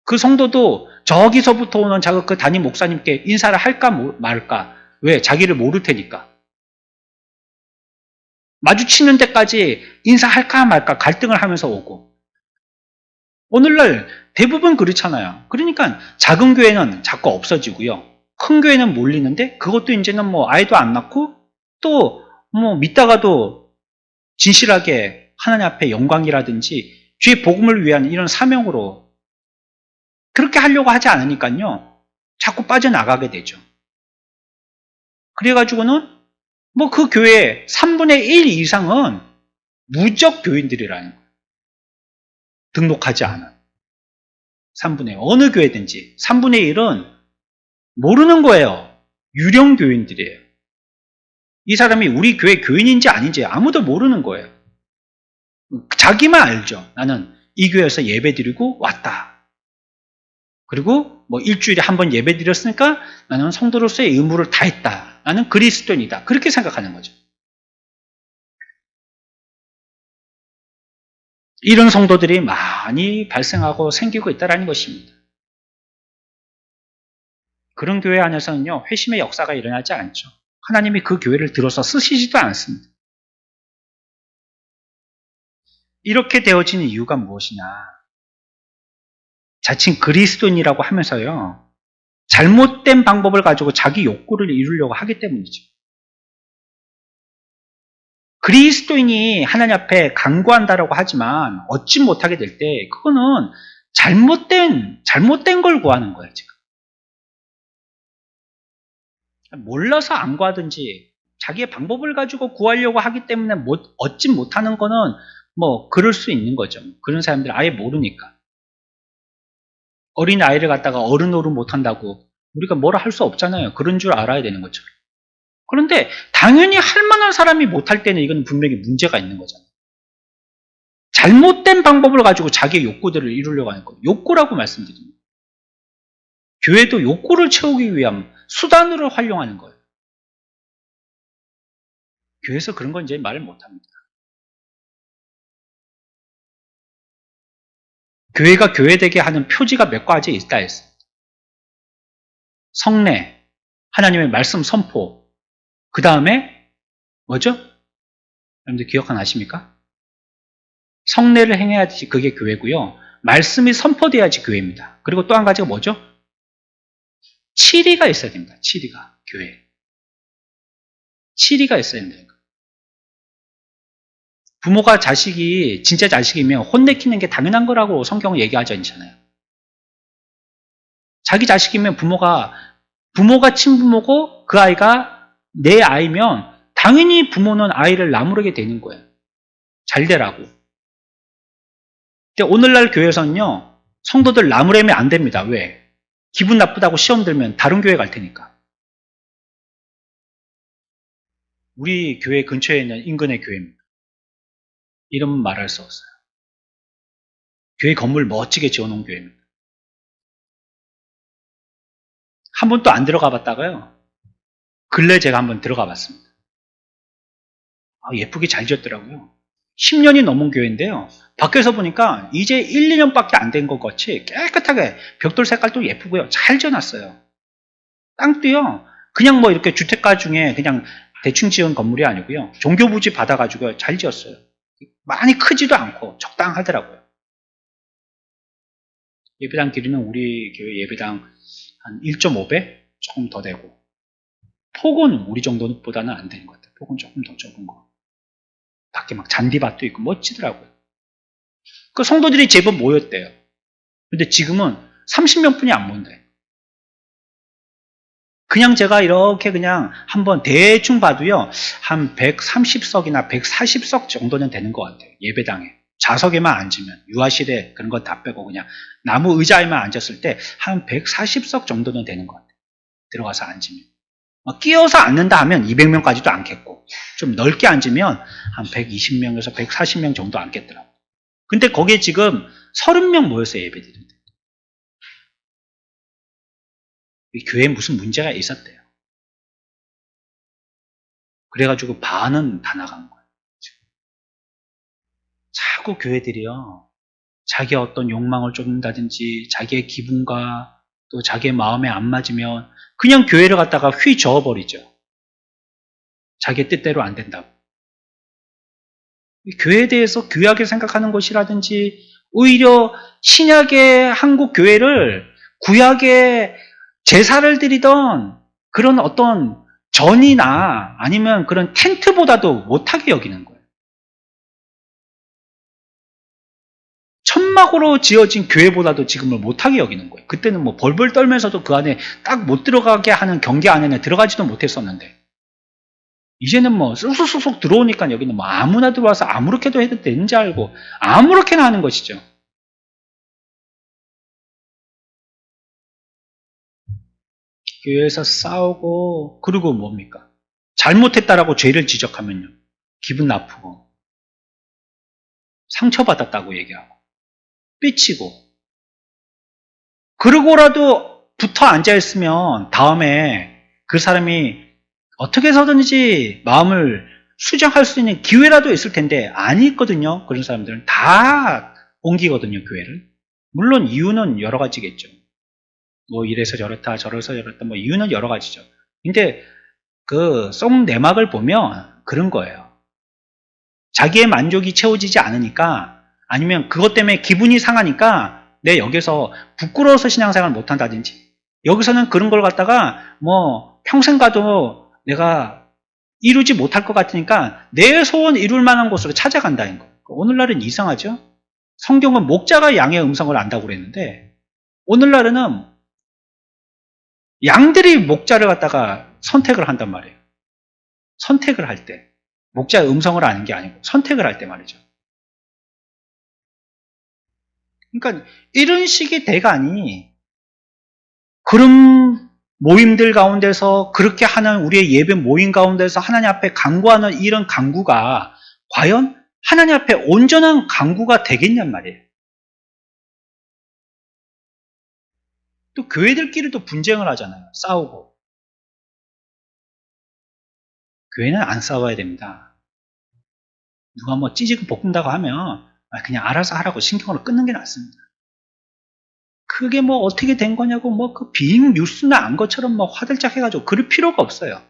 그 성도도 저기서부터 오는 그 담임 목사님께 인사를 할까 말까 왜? 자기를 모를 테니까. 마주치는 데까지 인사할까 말까 갈등을 하면서 오고. 오늘날 대부분 그렇잖아요. 그러니까 작은 교회는 자꾸 없어지고요. 큰 교회는 몰리는데 그것도 이제는 뭐 아이도 안 낳고 또 뭐 믿다가도 진실하게 하나님 앞에 영광이라든지 주의 복음을 위한 이런 사명으로 그렇게 하려고 하지 않으니까요. 자꾸 빠져나가게 되죠. 그래가지고는 뭐 그 교회 3분의 1 이상은 무적 교인들이라는 거예요. 등록하지 않은. 3분의 1. 어느 교회든지 3분의 1은 모르는 거예요. 유령 교인들이에요. 이 사람이 우리 교회 교인인지 아닌지 아무도 모르는 거예요. 자기만 알죠. 나는 이 교회에서 예배 드리고 왔다. 그리고 뭐 일주일에 한 번 예배 드렸으니까 나는 성도로서의 의무를 다했다. 나는 그리스도인이다. 그렇게 생각하는 거죠. 이런 성도들이 많이 발생하고 생기고 있다는 것입니다. 그런 교회 안에서는요, 회심의 역사가 일어나지 않죠. 하나님이 그 교회를 들어서 쓰시지도 않습니다. 이렇게 되어지는 이유가 무엇이냐? 자칭 그리스도인이라고 하면서요, 잘못된 방법을 가지고 자기 욕구를 이루려고 하기 때문이죠. 그리스도인이 하나님 앞에 간구한다라고 하지만 얻지 못하게 될 때 그거는 잘못된 걸 구하는 거예요, 지금. 몰라서 안 구하든지 자기의 방법을 가지고 구하려고 하기 때문에 얻지 못하는 거는 뭐 그럴 수 있는 거죠. 그런 사람들 아예 모르니까. 어린 아이를 갖다가 어른 노릇 못한다고 우리가 뭐라 할 수 없잖아요. 그런 줄 알아야 되는 거죠. 그런데 당연히 할 만한 사람이 못할 때는 이건 분명히 문제가 있는 거잖아요. 잘못된 방법을 가지고 자기의 욕구들을 이루려고 하는 거예요. 욕구라고 말씀드립니다. 교회도 욕구를 채우기 위한 수단으로 활용하는 거예요. 교회에서 그런 건 이제 말을 못합니다. 교회가 교회되게 하는 표지가 몇 가지 있다 했어요. 성례, 하나님의 말씀 선포, 그 다음에 뭐죠? 여러분들 기억 하나 하십니까? 성례를 행해야지 그게 교회고요. 말씀이 선포돼야지 교회입니다. 그리고 또 한 가지가 뭐죠? 치리가 있어야 됩니다. 치리가 교회. 치리가 있어야 된다. 부모가 자식이 진짜 자식이면 혼내키는 게 당연한 거라고 성경은 얘기하지 않잖아요. 자기 자식이면 부모가 친부모고 그 아이가 내 아이면 당연히 부모는 아이를 나무르게 되는 거예요. 잘 되라고. 근데 오늘날 교회에서는요, 성도들 나무래면 안 됩니다. 왜? 기분 나쁘다고 시험 들면 다른 교회 갈 테니까. 우리 교회 근처에 있는 인근의 교회입니다. 이름은 말할 수 없어요. 교회 건물 멋지게 지어놓은 교회입니다. 한 번도 안 들어가 봤다가요. 근래 제가 한번 들어가 봤습니다. 예쁘게 잘 지었더라고요. 10년이 넘은 교회인데요. 밖에서 보니까 이제 1, 2년밖에 안 된 것 같이 깨끗하게 벽돌 색깔도 예쁘고요. 잘 지어놨어요. 땅도요. 그냥 뭐 이렇게 주택가 중에 그냥 대충 지은 건물이 아니고요. 종교부지 받아가지고 잘 지었어요. 많이 크지도 않고 적당하더라고요. 예배당 길이는 우리 교회 예배당 한 1.5배? 조금 더 되고, 폭은 우리 정도보다는 안 되는 것 같아요. 폭은 조금 더 좁은 거. 밖에 막 잔디밭도 있고 멋지더라고요. 그 성도들이 제법 모였대요. 근데 지금은 30명뿐이 안 모인대요. 그냥 제가 이렇게 그냥 한번 대충 봐도요, 한 130석이나 140석 정도는 되는 것 같아요. 예배당에. 좌석에만 앉으면, 유아실에 그런 거 다 빼고 그냥 나무 의자에만 앉았을 때 한 140석 정도는 되는 것 같아요. 들어가서 앉으면. 끼어서 앉는다 하면 200명까지도 앉겠고, 좀 넓게 앉으면 한 120명에서 140명 정도 앉겠더라고요. 근데 거기에 지금 30명 모였어요, 예배드리는데. 이 교회에 무슨 문제가 있었대요. 그래가지고 반은 다 나간 거예요. 자꾸 교회들이요, 자기의 어떤 욕망을 쫓는다든지 자기의 기분과 또 자기의 마음에 안 맞으면 그냥 교회를 갖다가 휘 저어버리죠. 자기의 뜻대로 안 된다고. 교회에 대해서 귀하게 생각하는 것이라든지 오히려 신약의 한국 교회를 구약의 제사를 드리던 그런 어떤 전이나 아니면 그런 텐트보다도 못하게 여기는 거예요. 천막으로 지어진 교회보다도 지금을 못하게 여기는 거예요. 그때는 뭐 벌벌 떨면서도 그 안에 딱 못 들어가게 하는 경계 안에는 들어가지도 못했었는데, 이제는 뭐 쑥쑥쑥 들어오니까 여기는 뭐 아무나 들어와서 아무렇게도 해도 되는지 알고 아무렇게나 하는 것이죠. 교회에서 싸우고, 그리고 뭡니까? 잘못했다라고 죄를 지적하면요, 기분 나쁘고 상처받았다고 얘기하고 삐치고, 그러고라도 붙어 앉아있으면 다음에 그 사람이 어떻게 해서든지 마음을 수정할 수 있는 기회라도 있을 텐데 안 있거든요. 그런 사람들은 다 옮기거든요, 교회를. 물론 이유는 여러 가지겠죠. 뭐 이래서 저렇다 저래서 저렇다 뭐 이유는 여러 가지죠. 근데 그 속 내막을 보면 그런 거예요. 자기의 만족이 채워지지 않으니까, 아니면 그것 때문에 기분이 상하니까 내 여기서 부끄러워서 신앙생활을 못한다든지, 여기서는 그런 걸 갖다가 뭐 평생 가도 내가 이루지 못할 것 같으니까 내 소원 이룰 만한 곳으로 찾아간다는 거. 오늘날은 이상하죠? 성경은 목자가 양의 음성을 안다고 그랬는데 오늘날은 양들이 목자를 갖다가 선택을 한단 말이에요. 선택을 할 때. 목자의 음성을 아는 게 아니고 선택을 할 때 말이죠. 그러니까 이런 식의 대간이 그런 모임들 가운데서 그렇게 하는 우리의 예배 모임 가운데서 하나님 앞에 간구하는 이런 간구가 과연 하나님 앞에 온전한 간구가 되겠냔 말이에요. 또 교회들끼리도 분쟁을 하잖아요. 싸우고. 교회는 안 싸워야 됩니다. 누가 뭐 찌지고 볶는다고 하면 그냥 알아서 하라고 신경으로 끊는 게 낫습니다. 그게 뭐 어떻게 된 거냐고 뭐 그 빙 뉴스나 안 것처럼 뭐 화들짝 해가지고 그럴 필요가 없어요.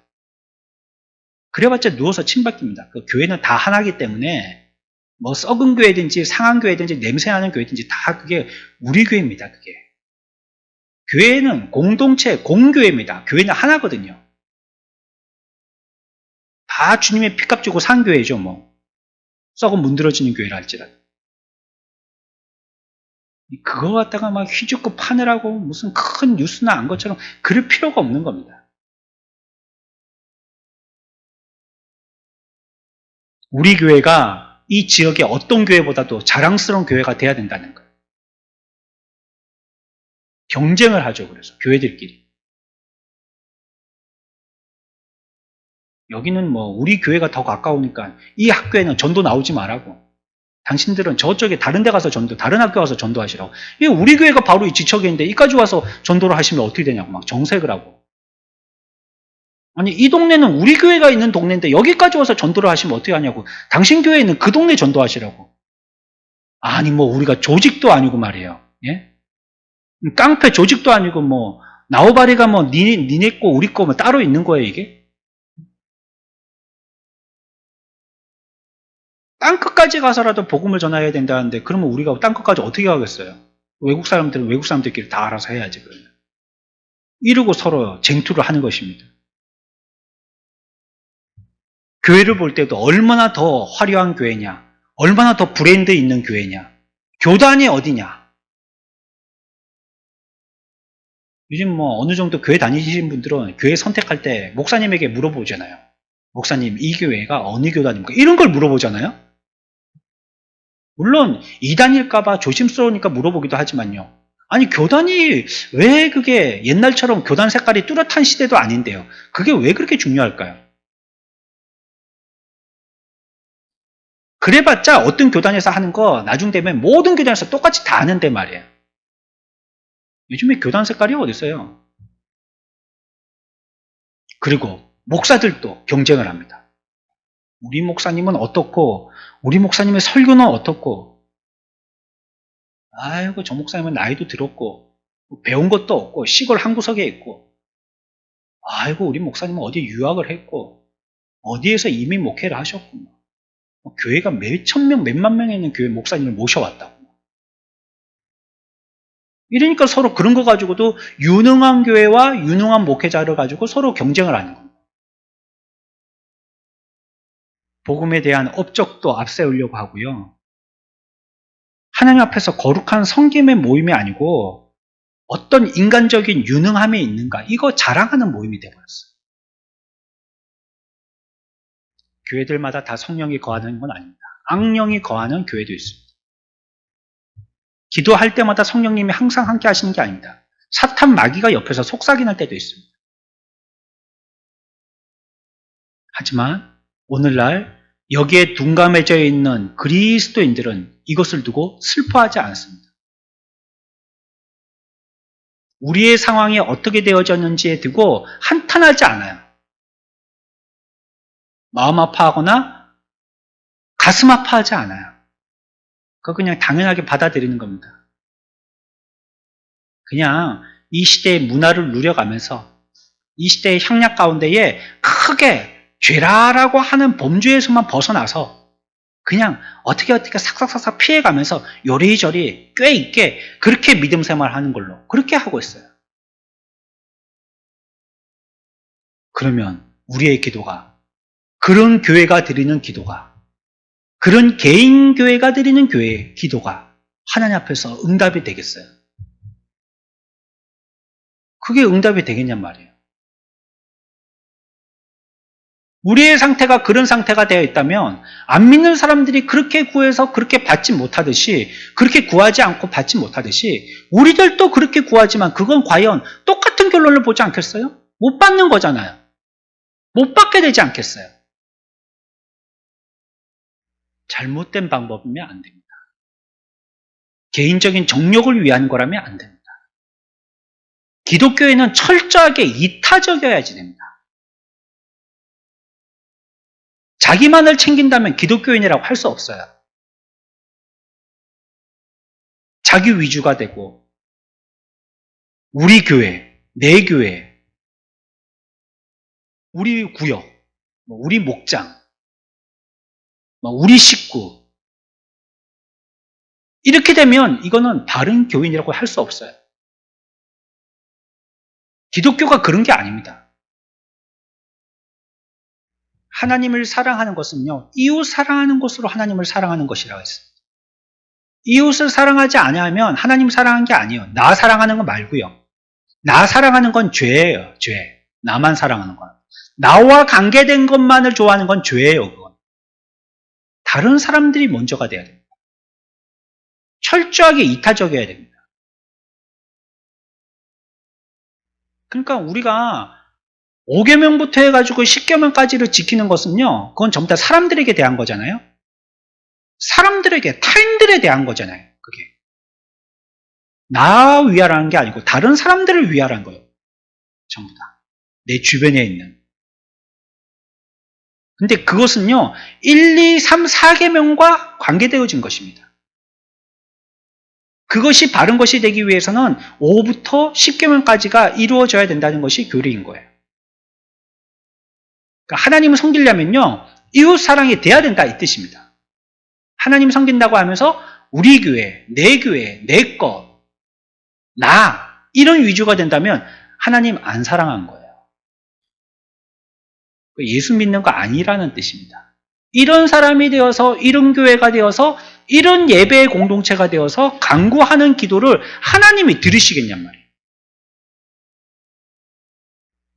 그래봤자 누워서 침 뱉깁니다. 그 교회는 다 하나기 때문에 뭐 썩은 교회든지 상한 교회든지 냄새나는 교회든지 다 그게 우리 교회입니다. 그게. 교회는 공동체, 공교회입니다. 교회는 하나거든요. 다 주님의 피값 주고 산 교회죠, 뭐. 썩은 문드러지는 교회라 할지라도. 그거 갖다가 막 휘젓고 파느라고 무슨 큰 뉴스나 안 것처럼 그럴 필요가 없는 겁니다. 우리 교회가 이 지역의 어떤 교회보다도 자랑스러운 교회가 돼야 된다는 거예요. 경쟁을 하죠, 그래서 교회들끼리. 여기는 뭐 우리 교회가 더 가까우니까 이 학교에는 전도 나오지 말라고. 당신들은 저쪽에 다른 데 가서 전도, 다른 학교 가서 전도하시라고. 우리 교회가 바로 이 지척에 있는데 이까지 와서 전도를 하시면 어떻게 되냐고 막 정색을 하고. 아니 이 동네는 우리 교회가 있는 동네인데 여기까지 와서 전도를 하시면 어떻게 하냐고. 당신 교회에 있는 그 동네 전도하시라고. 아니 뭐 우리가 조직도 아니고 말이에요. 예? 깡패 조직도 아니고 뭐 나우바리가 뭐 니네 거 우리 거 뭐 따로 있는 거예요 이게? 땅끝까지 가서라도 복음을 전해야 된다는데 그러면 우리가 땅끝까지 어떻게 가겠어요? 외국 사람들은 외국 사람들끼리 다 알아서 해야지. 그러면. 이러고 서로 쟁투를 하는 것입니다. 교회를 볼 때도 얼마나 더 화려한 교회냐, 얼마나 더 브랜드 있는 교회냐, 교단이 어디냐. 요즘 뭐 어느 정도 교회 다니시는 분들은 교회 선택할 때 목사님에게 물어보잖아요. 목사님 이 교회가 어느 교단입니까? 이런 걸 물어보잖아요. 물론 이단일까봐 조심스러우니까 물어보기도 하지만요. 아니 교단이 왜 그게 옛날처럼 교단 색깔이 뚜렷한 시대도 아닌데요. 그게 왜 그렇게 중요할까요? 그래봤자 어떤 교단에서 하는 거 나중 되면 모든 교단에서 똑같이 다 하는데 말이에요. 요즘에 교단 색깔이 어디 있어요? 그리고 목사들도 경쟁을 합니다. 우리 목사님은 어떻고 우리 목사님의 설교는 어떻고 아이고 저 목사님은 나이도 들었고 배운 것도 없고 시골 한 구석에 있고 아이고 우리 목사님은 어디 유학을 했고 어디에서 이미 목회를 하셨고 교회가 몇천 명 몇만 명에 있는 교회 목사님을 모셔왔다고 이러니까 서로 그런 거 가지고도 유능한 교회와 유능한 목회자를 가지고 서로 경쟁을 하는 겁니다. 복음에 대한 업적도 앞세우려고 하고요. 하나님 앞에서 거룩한 성김의 모임이 아니고 어떤 인간적인 유능함이 있는가 이거 자랑하는 모임이 되어버렸어요. 교회들마다 다 성령이 거하는 건 아닙니다. 악령이 거하는 교회도 있습니다. 기도할 때마다 성령님이 항상 함께 하시는 게 아닙니다. 사탄 마귀가 옆에서 속삭이는 때도 있습니다. 하지만 오늘날 여기에 둔감해져 있는 그리스도인들은 이것을 두고 슬퍼하지 않습니다. 우리의 상황이 어떻게 되어졌는지에 두고 한탄하지 않아요. 마음 아파하거나 가슴 아파하지 않아요. 그거 그냥 당연하게 받아들이는 겁니다. 그냥 이 시대의 문화를 누려가면서 이 시대의 향락 가운데에 크게 죄라라고 하는 범죄에서만 벗어나서 그냥 어떻게 삭삭삭삭 피해가면서 요리저리 꽤 있게 그렇게 믿음 생활하는 걸로 그렇게 하고 있어요. 그러면 우리의 기도가 그런 교회가 드리는 기도가 그런 개인 교회가 드리는 교회의 기도가 하나님 앞에서 응답이 되겠어요? 그게 응답이 되겠냔 말이에요. 우리의 상태가 그런 상태가 되어 있다면 안 믿는 사람들이 그렇게 구해서 그렇게 받지 못하듯이, 그렇게 구하지 않고 받지 못하듯이 우리들도 그렇게 구하지만 그건 과연 똑같은 결론을 보지 않겠어요? 못 받는 거잖아요. 못 받게 되지 않겠어요? 잘못된 방법이면 안 됩니다. 개인적인 정욕을 위한 거라면 안 됩니다. 기독교에는 철저하게 이타적이어야지 됩니다. 자기만을 챙긴다면 기독교인이라고 할 수 없어요. 자기 위주가 되고 우리 교회, 내 교회, 우리 구역, 우리 목장, 우리 식구, 이렇게 되면 이거는 바른 교인이라고 할 수 없어요. 기독교가 그런 게 아닙니다. 하나님을 사랑하는 것은요, 이웃 사랑하는 것으로 하나님을 사랑하는 것이라고 했습니다. 이웃을 사랑하지 않으면 하나님 사랑한 게 아니에요. 나 사랑하는 거 말고요. 나 사랑하는 건 죄예요. 죄. 나만 사랑하는 건. 나와 관계된 것만을 좋아하는 건 죄예요. 그건. 다른 사람들이 먼저가 돼야 됩니다. 철저하게 이타적이어야 됩니다. 그러니까 우리가 5계명부터 해가지고 10계명까지를 지키는 것은요, 그건 전부 다 사람들에게 대한 거잖아요. 사람들에게, 타인들에 대한 거잖아요. 그게. 나 위하라는 게 아니고 다른 사람들을 위하라는 거예요. 전부 다. 내 주변에 있는. 근데 그것은요, 1, 2, 3, 4계명과 관계되어진 것입니다. 그것이 바른 것이 되기 위해서는 5부터 10계명까지가 이루어져야 된다는 것이 교리인 거예요. 그러니까 하나님을 섬기려면요, 이웃 사랑이 돼야 된다 이 뜻입니다. 하나님 섬긴다고 하면서 우리 교회, 내 것, 나 이런 위주가 된다면 하나님 안 사랑한 거예요. 예수 믿는 거 아니라는 뜻입니다. 이런 사람이 되어서, 이런 교회가 되어서, 이런 예배의 공동체가 되어서 간구하는 기도를 하나님이 들으시겠냔 말이에요.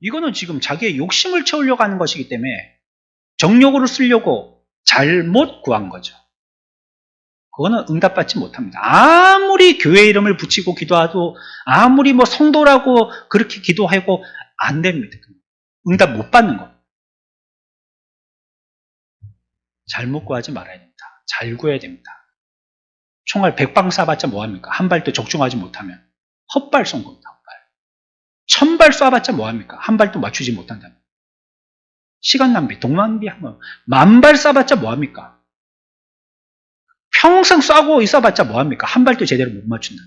이거는 지금 자기의 욕심을 채우려고 하는 것이기 때문에 정욕으로 쓰려고 잘못 구한 거죠. 그거는 응답받지 못합니다. 아무리 교회 이름을 붙이고 기도해도, 아무리 성도라고 그렇게 기도하고 안 됩니다. 응답 못 받는 거. 잘못 구하지 말아야 됩니다. 잘 구해야 됩니다. 총알 100방 쏴봤자 뭐합니까? 한 발도 적중하지 못하면 헛발 쏜 겁니다. 헛발. 1000발 쏴봤자 뭐합니까? 한 발도 맞추지 못한다면. 시간 낭비, 돈 낭비하면 10,000발 쏴봤자 뭐합니까? 평생 쏴고 있어봤자 뭐합니까? 한 발도 제대로 못 맞춘다.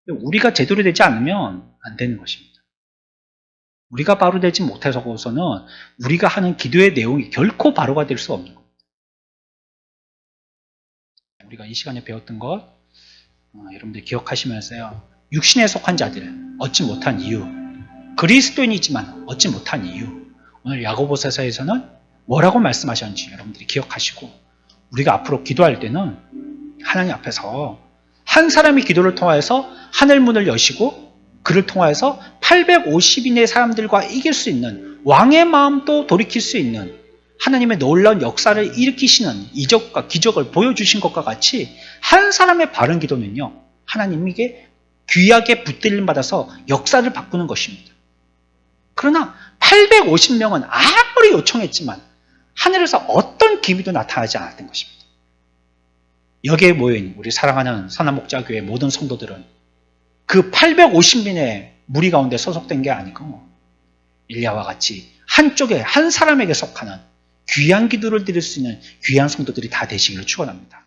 우리가 제대로 되지 않으면 안 되는 것입니다. 우리가 바로 되지 못해서는 우리가 하는 기도의 내용이 결코 바로가 될 수 없는 겁니다. 우리가 이 시간에 배웠던 것 여러분들 기억하시면서요. 육신에 속한 자들 얻지 못한 이유, 그리스도인이지만 얻지 못한 이유, 오늘 야고보서에서는 뭐라고 말씀하셨는지 여러분들이 기억하시고, 우리가 앞으로 기도할 때는 하나님 앞에서 한 사람이 기도를 통하여서 하늘 문을 여시고 그를 통하여서 850인의 사람들과 이길 수 있는, 왕의 마음도 돌이킬 수 있는 하나님의 놀라운 역사를 일으키시는 이적과 기적을 보여주신 것과 같이 한 사람의 바른 기도는요, 하나님에게 귀하게 붙들림 받아서 역사를 바꾸는 것입니다. 그러나 850명은 아무리 요청했지만 하늘에서 어떤 기미도 나타나지 않았던 것입니다. 여기에 모인 우리 사랑하는 선한목자교회 모든 성도들은 그 850명의 무리 가운데 소속된 게 아니고 일리야와 같이 한쪽에 한 사람에게 속하는 귀한 기도를 드릴 수 있는 귀한 성도들이 다 되시기를 축원합니다.